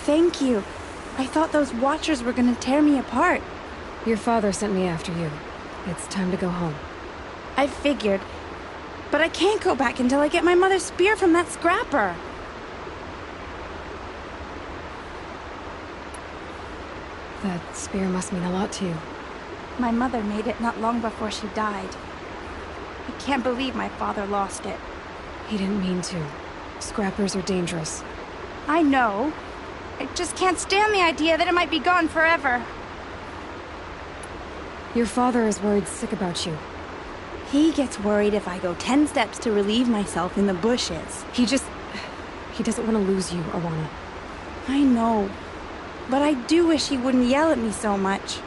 [SPEAKER 2] Thank you. I thought those Watchers were gonna tear me apart.
[SPEAKER 12] Your father sent me after you. It's time to go home.
[SPEAKER 2] I figured. But I can't go back until I get my mother's spear from that scrapper.
[SPEAKER 12] That spear must mean a lot to you.
[SPEAKER 2] My mother made it not long before she died. I can't believe my father lost it.
[SPEAKER 12] He didn't mean to. Scrappers are dangerous.
[SPEAKER 2] I know. I just can't stand the idea that it might be gone forever.
[SPEAKER 12] Your father is worried sick about you.
[SPEAKER 13] He gets worried if I go 10 steps to relieve myself in the bushes.
[SPEAKER 12] He doesn't want to lose you, Alana.
[SPEAKER 13] I know, but I do wish he wouldn't yell at me so much.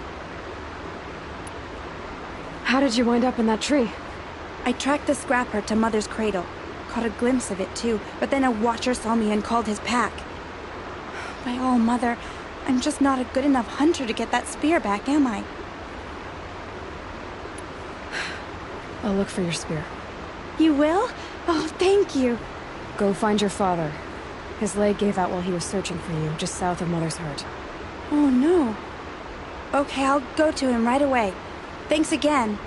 [SPEAKER 12] How did you wind up in that tree?
[SPEAKER 13] I tracked the scrapper to Mother's cradle. Caught a glimpse of it too, but then a watcher saw me and called his pack. By all Mother, I'm just not a good enough hunter to get that spear back, am I?
[SPEAKER 12] I'll look for your spear.
[SPEAKER 13] You will? Oh, thank you.
[SPEAKER 12] Go find your father. His leg gave out while he was searching for you, just south of Mother's Heart.
[SPEAKER 13] Oh, no. Okay, I'll go to him right away. Thanks again.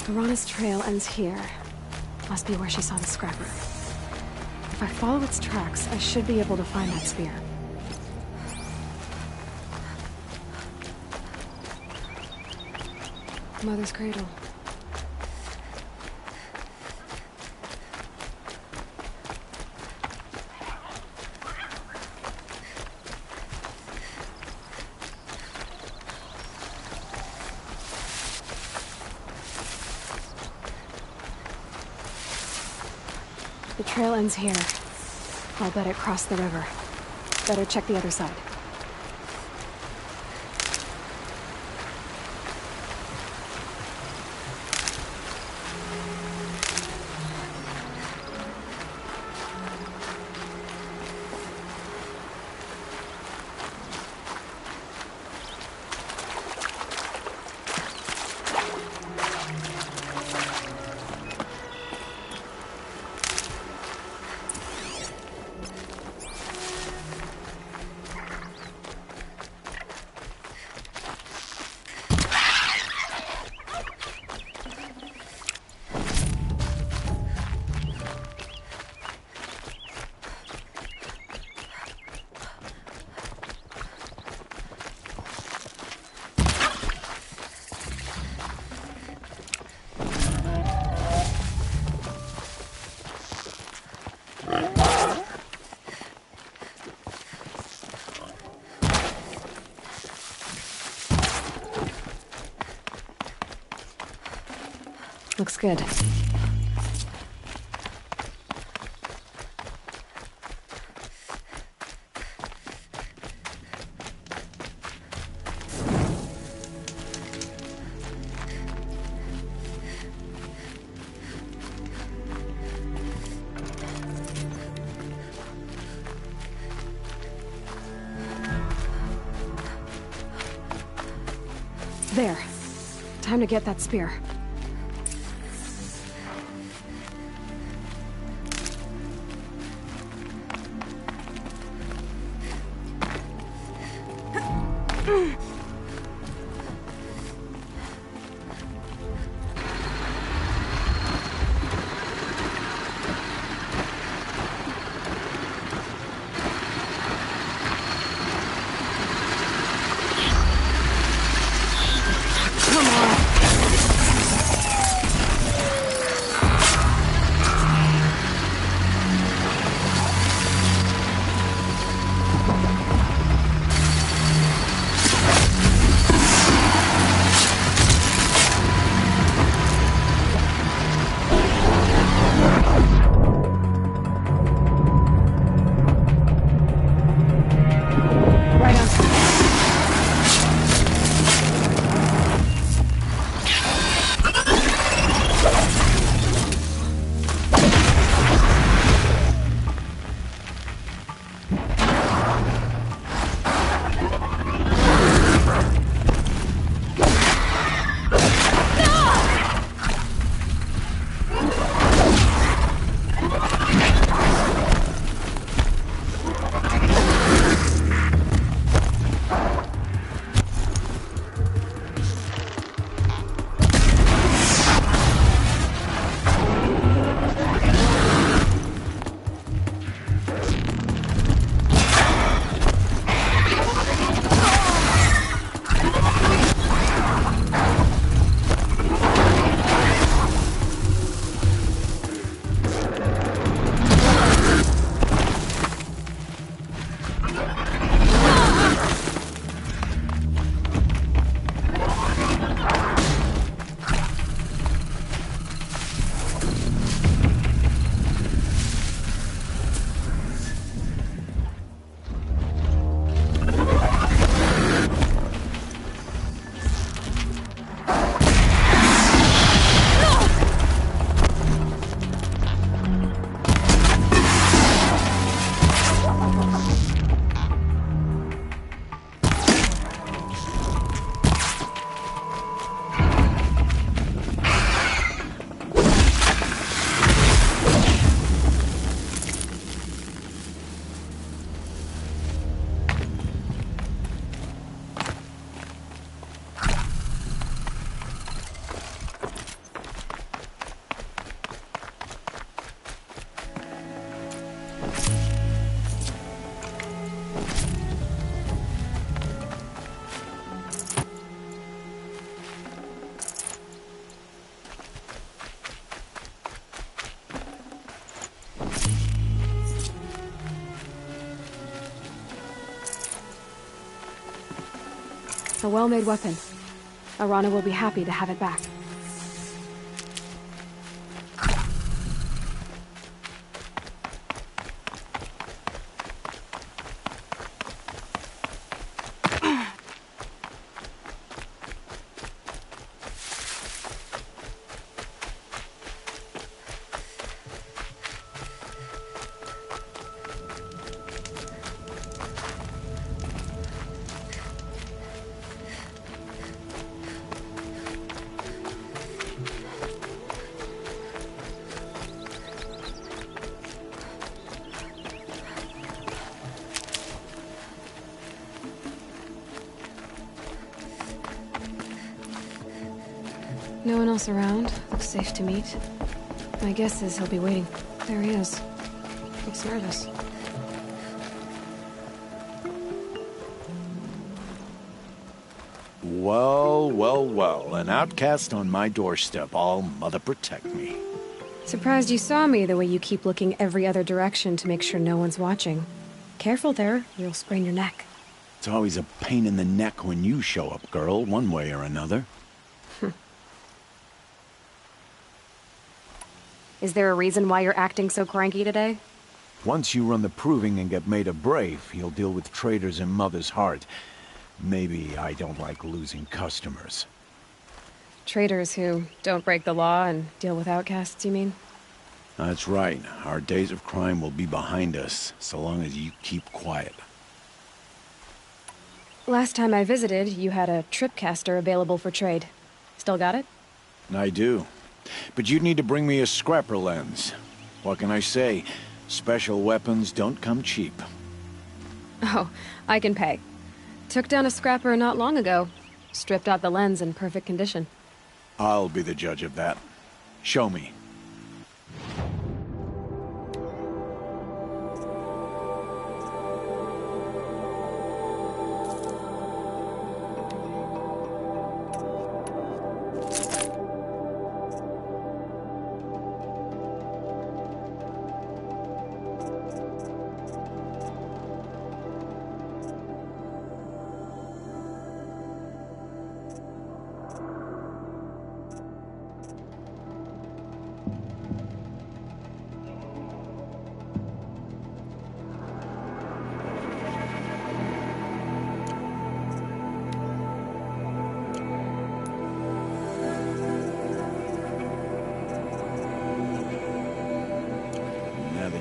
[SPEAKER 12] Garana's trail ends here. Must be where she saw the scrapper. If I follow its tracks, I should be able to find that spear. Mother's cradle. The trail ends here. I'll bet it crossed the river. Better check the other side. Looks good. There. Time to get that spear. It's a well-made weapon. Arana will be happy to have it back. No one else around. Looks safe to meet. My guess is he'll be waiting. There he is. Looks nervous.
[SPEAKER 8] Well, well, well. An outcast on my doorstep. All mother protect me.
[SPEAKER 12] Surprised you saw me the way you keep looking every other direction to make sure no one's watching. Careful there, you'll sprain your neck.
[SPEAKER 8] It's always a pain in the neck when you show up, girl, one way or another.
[SPEAKER 12] Is there a reason why you're acting so cranky today?
[SPEAKER 8] Once you run the proving and get made a brave, you'll deal with traitors in Mother's heart. Maybe I don't like losing customers.
[SPEAKER 12] Traitors who don't break the law and deal with outcasts, you mean?
[SPEAKER 8] That's right. Our days of crime will be behind us, so long as you keep quiet.
[SPEAKER 12] Last time I visited, you had a tripcaster available for trade. Still got it?
[SPEAKER 8] I do. But you'd need to bring me a scrapper lens. What can I say? Special weapons don't come cheap.
[SPEAKER 12] Oh, I can pay. Took down a scrapper not long ago. Stripped out the lens in perfect condition.
[SPEAKER 8] I'll be the judge of that. Show me.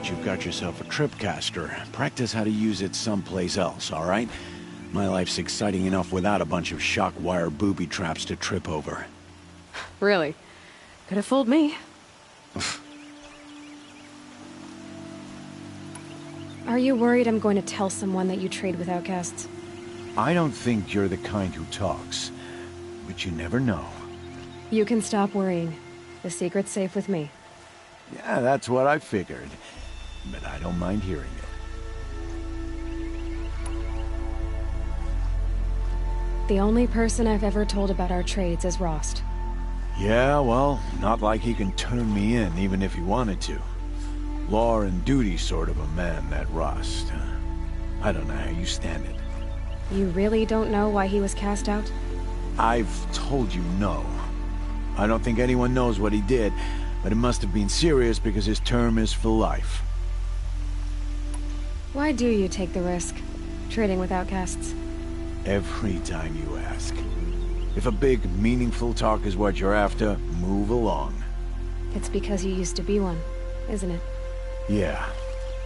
[SPEAKER 8] You've got yourself a tripcaster. Practice how to use it someplace else, all right? My life's exciting enough without a bunch of shock wire booby traps to trip over.
[SPEAKER 12] Really? Could have fooled me. Are you worried I'm going to tell someone that you trade with outcasts?
[SPEAKER 8] I don't think you're the kind who talks, but you never know.
[SPEAKER 12] You can stop worrying. The secret's safe with me.
[SPEAKER 8] Yeah, that's what I figured. But I don't mind hearing it.
[SPEAKER 12] The only person I've ever told about our trades is Rost.
[SPEAKER 8] Yeah, well, not like he can turn me in, even if he wanted to. Law and duty sort of a man, that Rost. I don't know how you stand it.
[SPEAKER 12] You really don't know why he was cast out?
[SPEAKER 8] I've told you no. I don't think anyone knows what he did, but it must have been serious because his term is for life.
[SPEAKER 12] Why do you take the risk, trading with outcasts?
[SPEAKER 8] Every time you ask. If a big, meaningful talk is what you're after, move along.
[SPEAKER 12] It's because you used to be one, isn't it?
[SPEAKER 8] Yeah.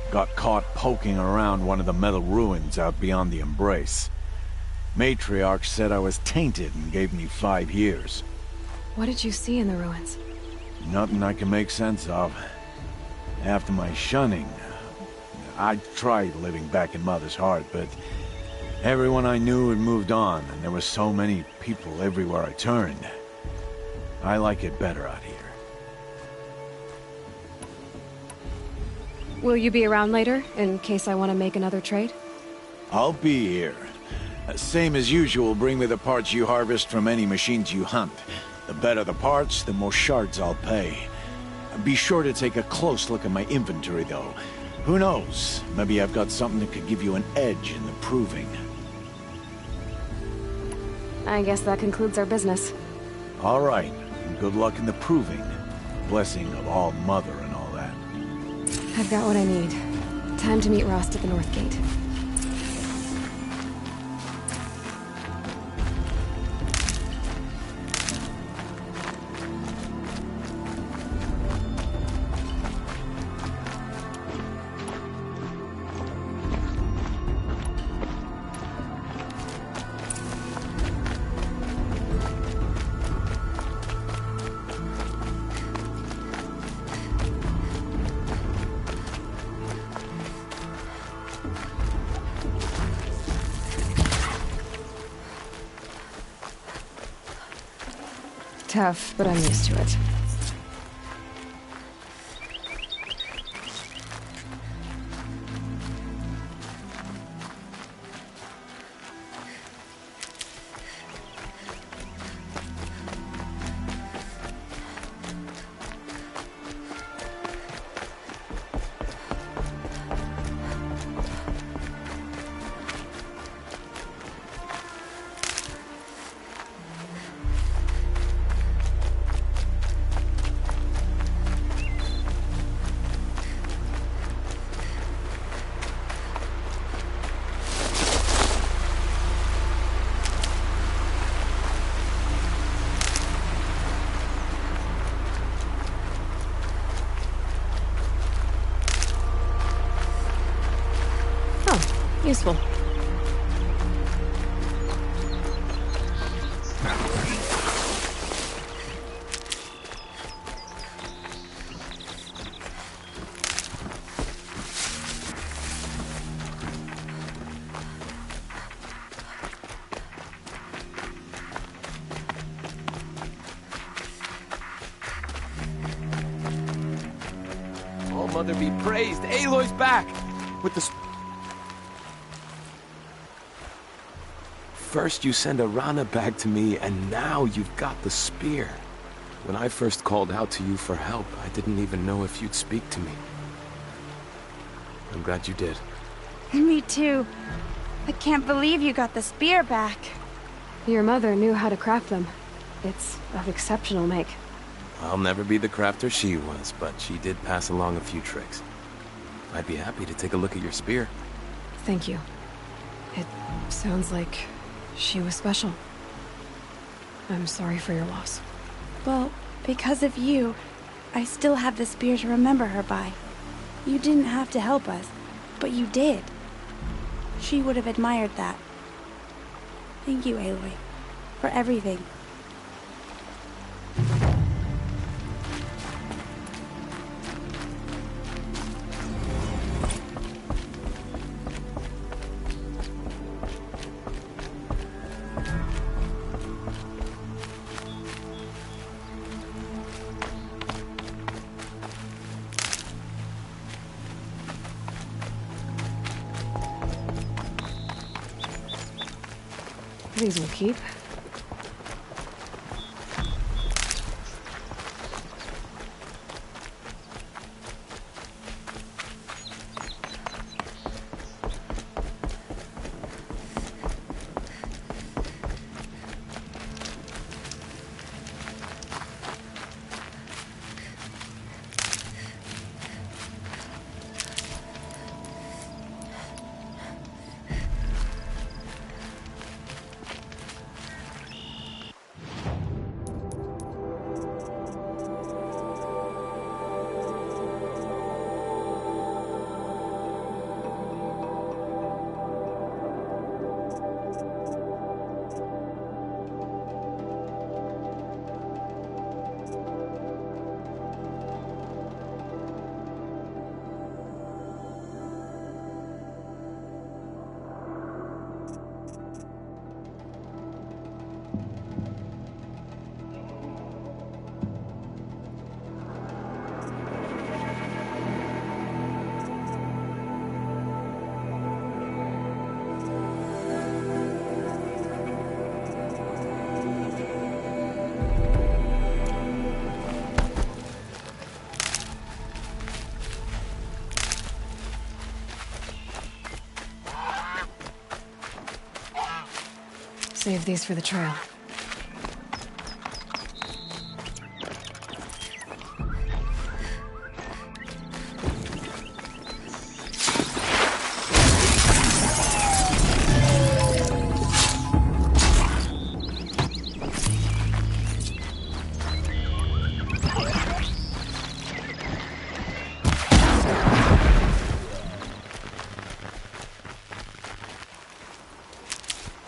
[SPEAKER 8] Got caught poking around one of the metal ruins out beyond the Embrace. Matriarch said I was tainted and gave me 5 years.
[SPEAKER 12] What did you see in the ruins?
[SPEAKER 8] Nothing I can make sense of. After my shunning, I tried living back in Mother's heart, but everyone I knew had moved on, and there were so many people everywhere I turned. I like it better out here.
[SPEAKER 12] Will you be around later, in case I want to make another trade?
[SPEAKER 8] I'll be here. Same as usual, bring me the parts you harvest from any machines you hunt. The better the parts, the more shards I'll pay. Be sure to take a close look at my inventory, though. Who knows? Maybe I've got something that could give you an edge in the proving.
[SPEAKER 12] I guess that concludes our business.
[SPEAKER 8] All right, and good luck in the proving. Blessing of All Mother and all that.
[SPEAKER 12] I've got what I need. Time to meet Rost at the North Gate. Tough, but I'm used to it. Useful.
[SPEAKER 10] All Mother be praised. Aloy's back! With the... First you send a Rana back to me, and now you've got the spear. When I first called out to you for help, I didn't even know if you'd speak to me. I'm glad you did.
[SPEAKER 13] Me too. I can't believe you got the spear back.
[SPEAKER 12] Your mother knew how to craft them. It's of exceptional make.
[SPEAKER 10] I'll never be the crafter she was, but she did pass along a few tricks. I'd be happy to take a look at your spear.
[SPEAKER 12] Thank you. It sounds like she was special. I'm sorry for your loss.
[SPEAKER 13] Well, because of you, I still have the spear to remember her by. You didn't have to help us, but you did. She would have admired that. Thank you, Aloy, for everything.
[SPEAKER 12] These will keep. save these for the trail.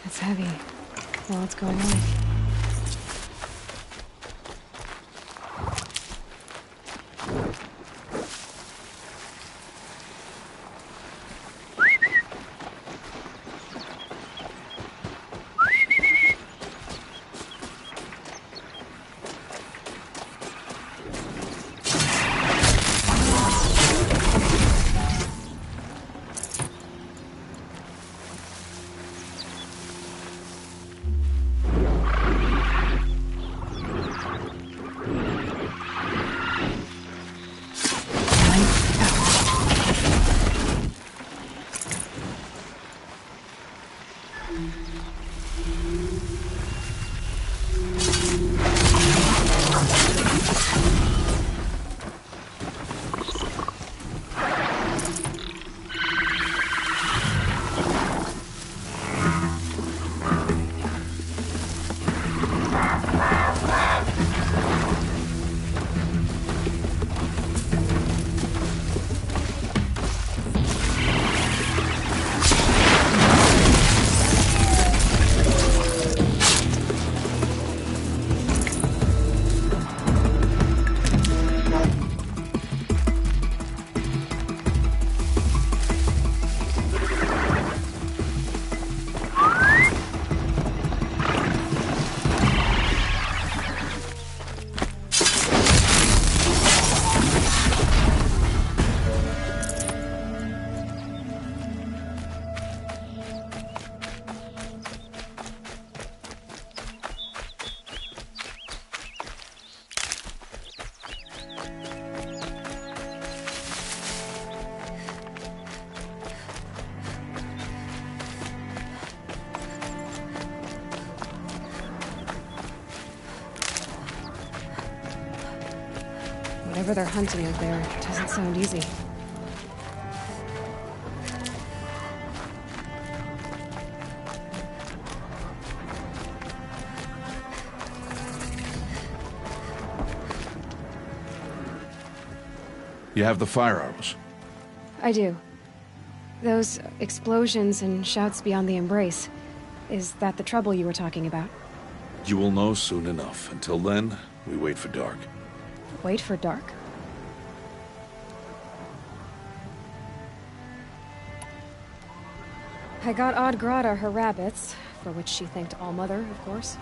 [SPEAKER 12] It's heavy. Well, what's going on? Whatever they're hunting out there doesn't sound easy.
[SPEAKER 8] You have the fire arrows?
[SPEAKER 12] I do. Those explosions and shouts beyond the embrace. Is that the trouble you were talking about?
[SPEAKER 8] You will know soon enough. Until then, we wait for dark.
[SPEAKER 12] Wait for dark? I got Odd Grata her rabbits, for which she thanked All-Mother, of course.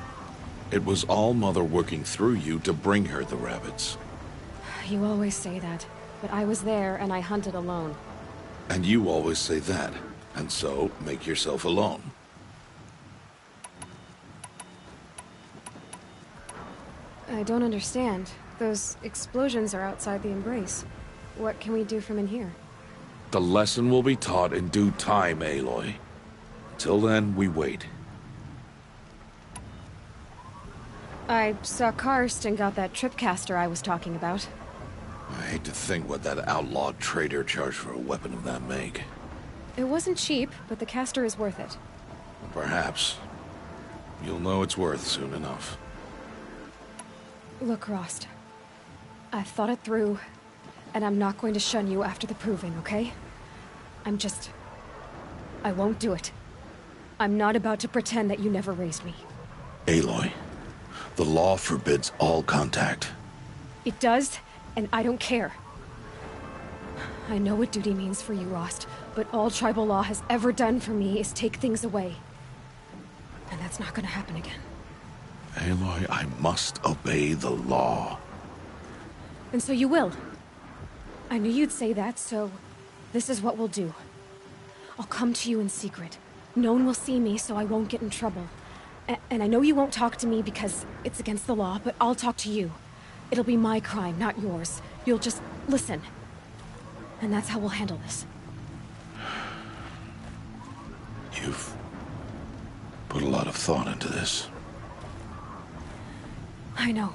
[SPEAKER 8] It was All-Mother working through you to bring her the rabbits.
[SPEAKER 12] You always say that, but I was there and I hunted alone.
[SPEAKER 8] And you always say that, and so make yourself alone.
[SPEAKER 12] I don't understand. Those explosions are outside the embrace. What can we do from in here?
[SPEAKER 8] The lesson will be taught in due time, Aloy. Until then, we wait.
[SPEAKER 12] I saw Karst and got that tripcaster I was talking about.
[SPEAKER 8] I hate to think what that outlawed trader charged for a weapon of that make.
[SPEAKER 12] It wasn't cheap, but the caster is worth it.
[SPEAKER 8] Perhaps. You'll know it's worth soon enough.
[SPEAKER 12] Look, Rost. I've thought it through, and I'm not going to shun you after the proving, okay? I won't do it. I'm not about to pretend that you never raised me.
[SPEAKER 8] Aloy, the law forbids all contact.
[SPEAKER 12] It does, and I don't care. I know what duty means for you, Rost, but all tribal law has ever done for me is take things away. And that's not gonna happen again.
[SPEAKER 8] Aloy, I must obey the law.
[SPEAKER 12] And so you will. I knew you'd say that, so this is what we'll do. I'll come to you in secret. No one will see me, so I won't get in trouble. And I know you won't talk to me because it's against the law, but I'll talk to you. It'll be my crime, not yours. You'll just listen. And that's how we'll handle this.
[SPEAKER 8] You've put a lot lot of thought into this.
[SPEAKER 12] I know.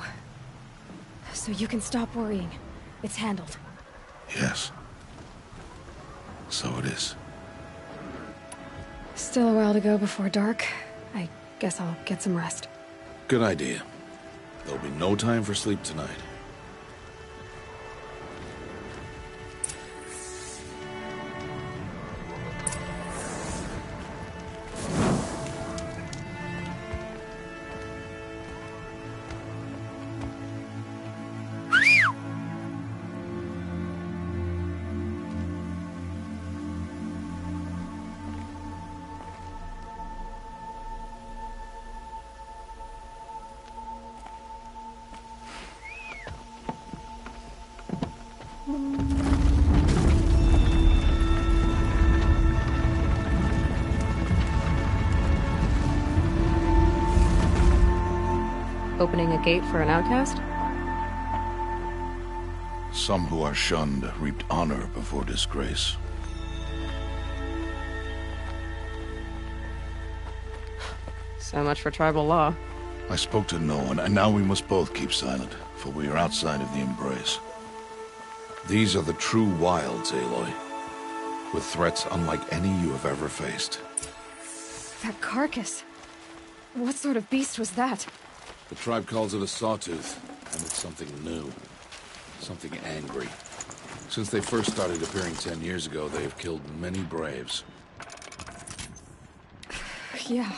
[SPEAKER 12] So you can stop worrying. It's handled.
[SPEAKER 8] Yes. So it is.
[SPEAKER 12] Still a while to go before dark. I guess I'll get some rest.
[SPEAKER 8] Good idea. There'll be no time for sleep tonight.
[SPEAKER 12] Opening a gate for an outcast?
[SPEAKER 8] Some who are shunned reaped honor before disgrace.
[SPEAKER 12] So much for tribal law.
[SPEAKER 8] I spoke to no one, and now we must both keep silent, for we are outside of the embrace. These are the true wilds, Aloy, with threats unlike any you have ever faced.
[SPEAKER 12] That carcass. What sort of beast was that?
[SPEAKER 8] The tribe calls it a sawtooth, and it's something new. Something angry. Since they first started appearing 10 years ago, they have killed many braves.
[SPEAKER 12] Yeah.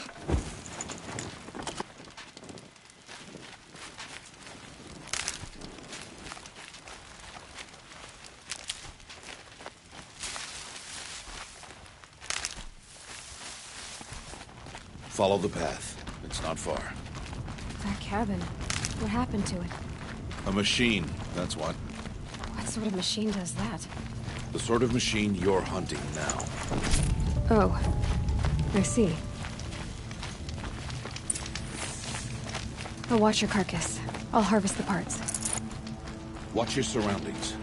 [SPEAKER 8] Follow the path. It's not far.
[SPEAKER 12] That cabin. What happened to it?
[SPEAKER 8] A machine, that's what.
[SPEAKER 12] What sort of machine does that?
[SPEAKER 8] The sort of machine you're hunting now.
[SPEAKER 12] Oh. I see. I'll watch your carcass. I'll harvest the parts.
[SPEAKER 8] Watch your surroundings.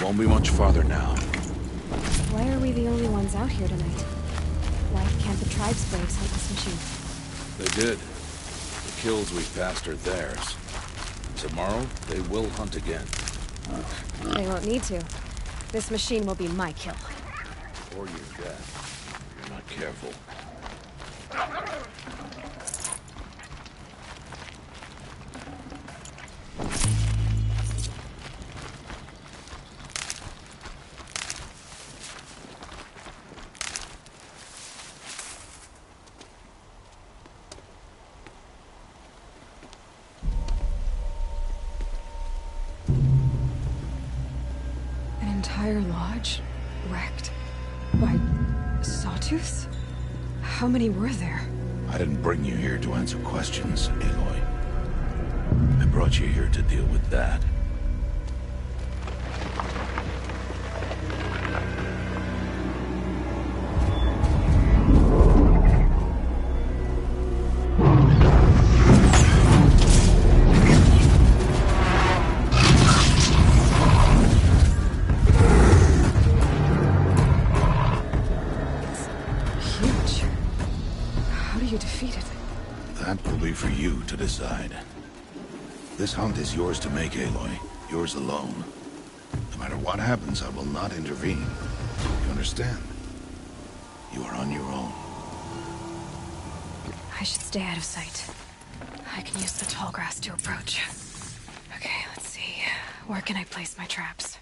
[SPEAKER 8] Won't be much farther now.
[SPEAKER 12] Why are we the only ones out here tonight? Why can't the tribe's braves hunt this machine?
[SPEAKER 8] They did. The kills we passed are theirs. Tomorrow, they will hunt again.
[SPEAKER 12] They won't need to. This machine will be my kill.
[SPEAKER 8] Or your death, if you're not careful.
[SPEAKER 12] Entire lodge wrecked by sawtooths? How many were there?
[SPEAKER 8] I didn't bring you here to answer questions, Aloy. I brought you here to deal with that. for you to decide. This hunt is yours to make, Aloy. Yours alone. No matter what happens, I will not intervene. You understand? You are on your own.
[SPEAKER 12] I should stay out of sight. I can use the tall grass to approach. Okay, let's see. Where can I place my traps?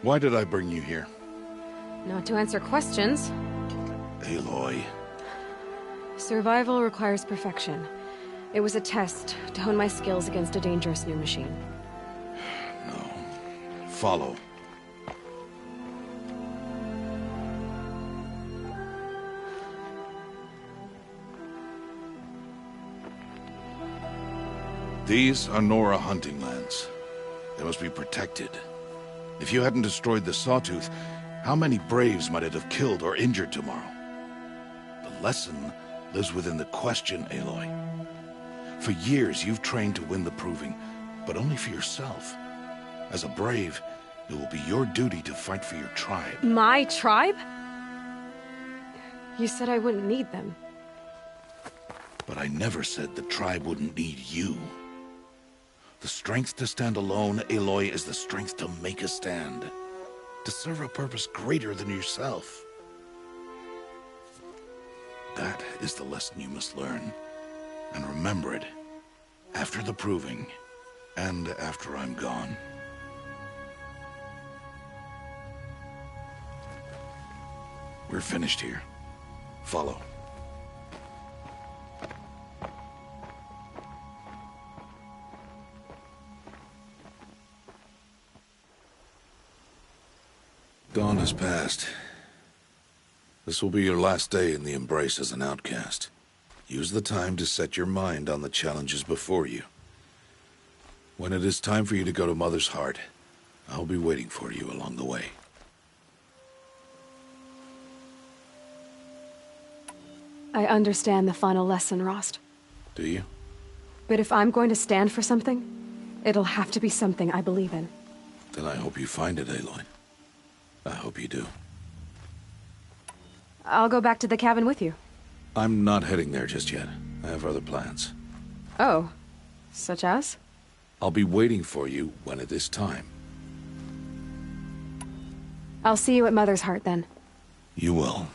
[SPEAKER 8] Why did I bring you here?
[SPEAKER 12] Not to answer questions.
[SPEAKER 8] Aloy.
[SPEAKER 12] Survival requires perfection. It was a test to hone my skills against a dangerous new machine.
[SPEAKER 8] No. Follow. These are Nora hunting lands. They must be protected. If you hadn't destroyed the Sawtooth, how many Braves might it have killed or injured tomorrow? The lesson lives within the question, Aloy. For years, you've trained to win the Proving, but only for yourself. As a Brave, it will be your duty to fight for your tribe.
[SPEAKER 12] My tribe? You said I wouldn't need them.
[SPEAKER 8] But I never said the tribe wouldn't need you. The strength to stand alone, Aloy, is the strength to make a stand. To serve a purpose greater than yourself. That is the lesson you must learn. And remember it. After the Proving. And after I'm gone. We're finished here. Follow. Dawn has passed. This will be your last day in the Embrace as an outcast. Use the time to set your mind on the challenges before you. When it is time for you to go to Mother's Heart, I'll be waiting for you along the way.
[SPEAKER 12] I understand the final lesson, Rost.
[SPEAKER 8] Do you?
[SPEAKER 12] But if I'm going to stand for something, it'll have to be something I believe in.
[SPEAKER 8] Then I hope you find it, Aloy. I hope you do.
[SPEAKER 12] I'll go back to the cabin with you.
[SPEAKER 8] I'm not heading there just yet. I have other plans.
[SPEAKER 12] Oh, such as?
[SPEAKER 8] I'll be waiting for you when it is time.
[SPEAKER 12] I'll see you at Mother's Heart then.
[SPEAKER 8] You will.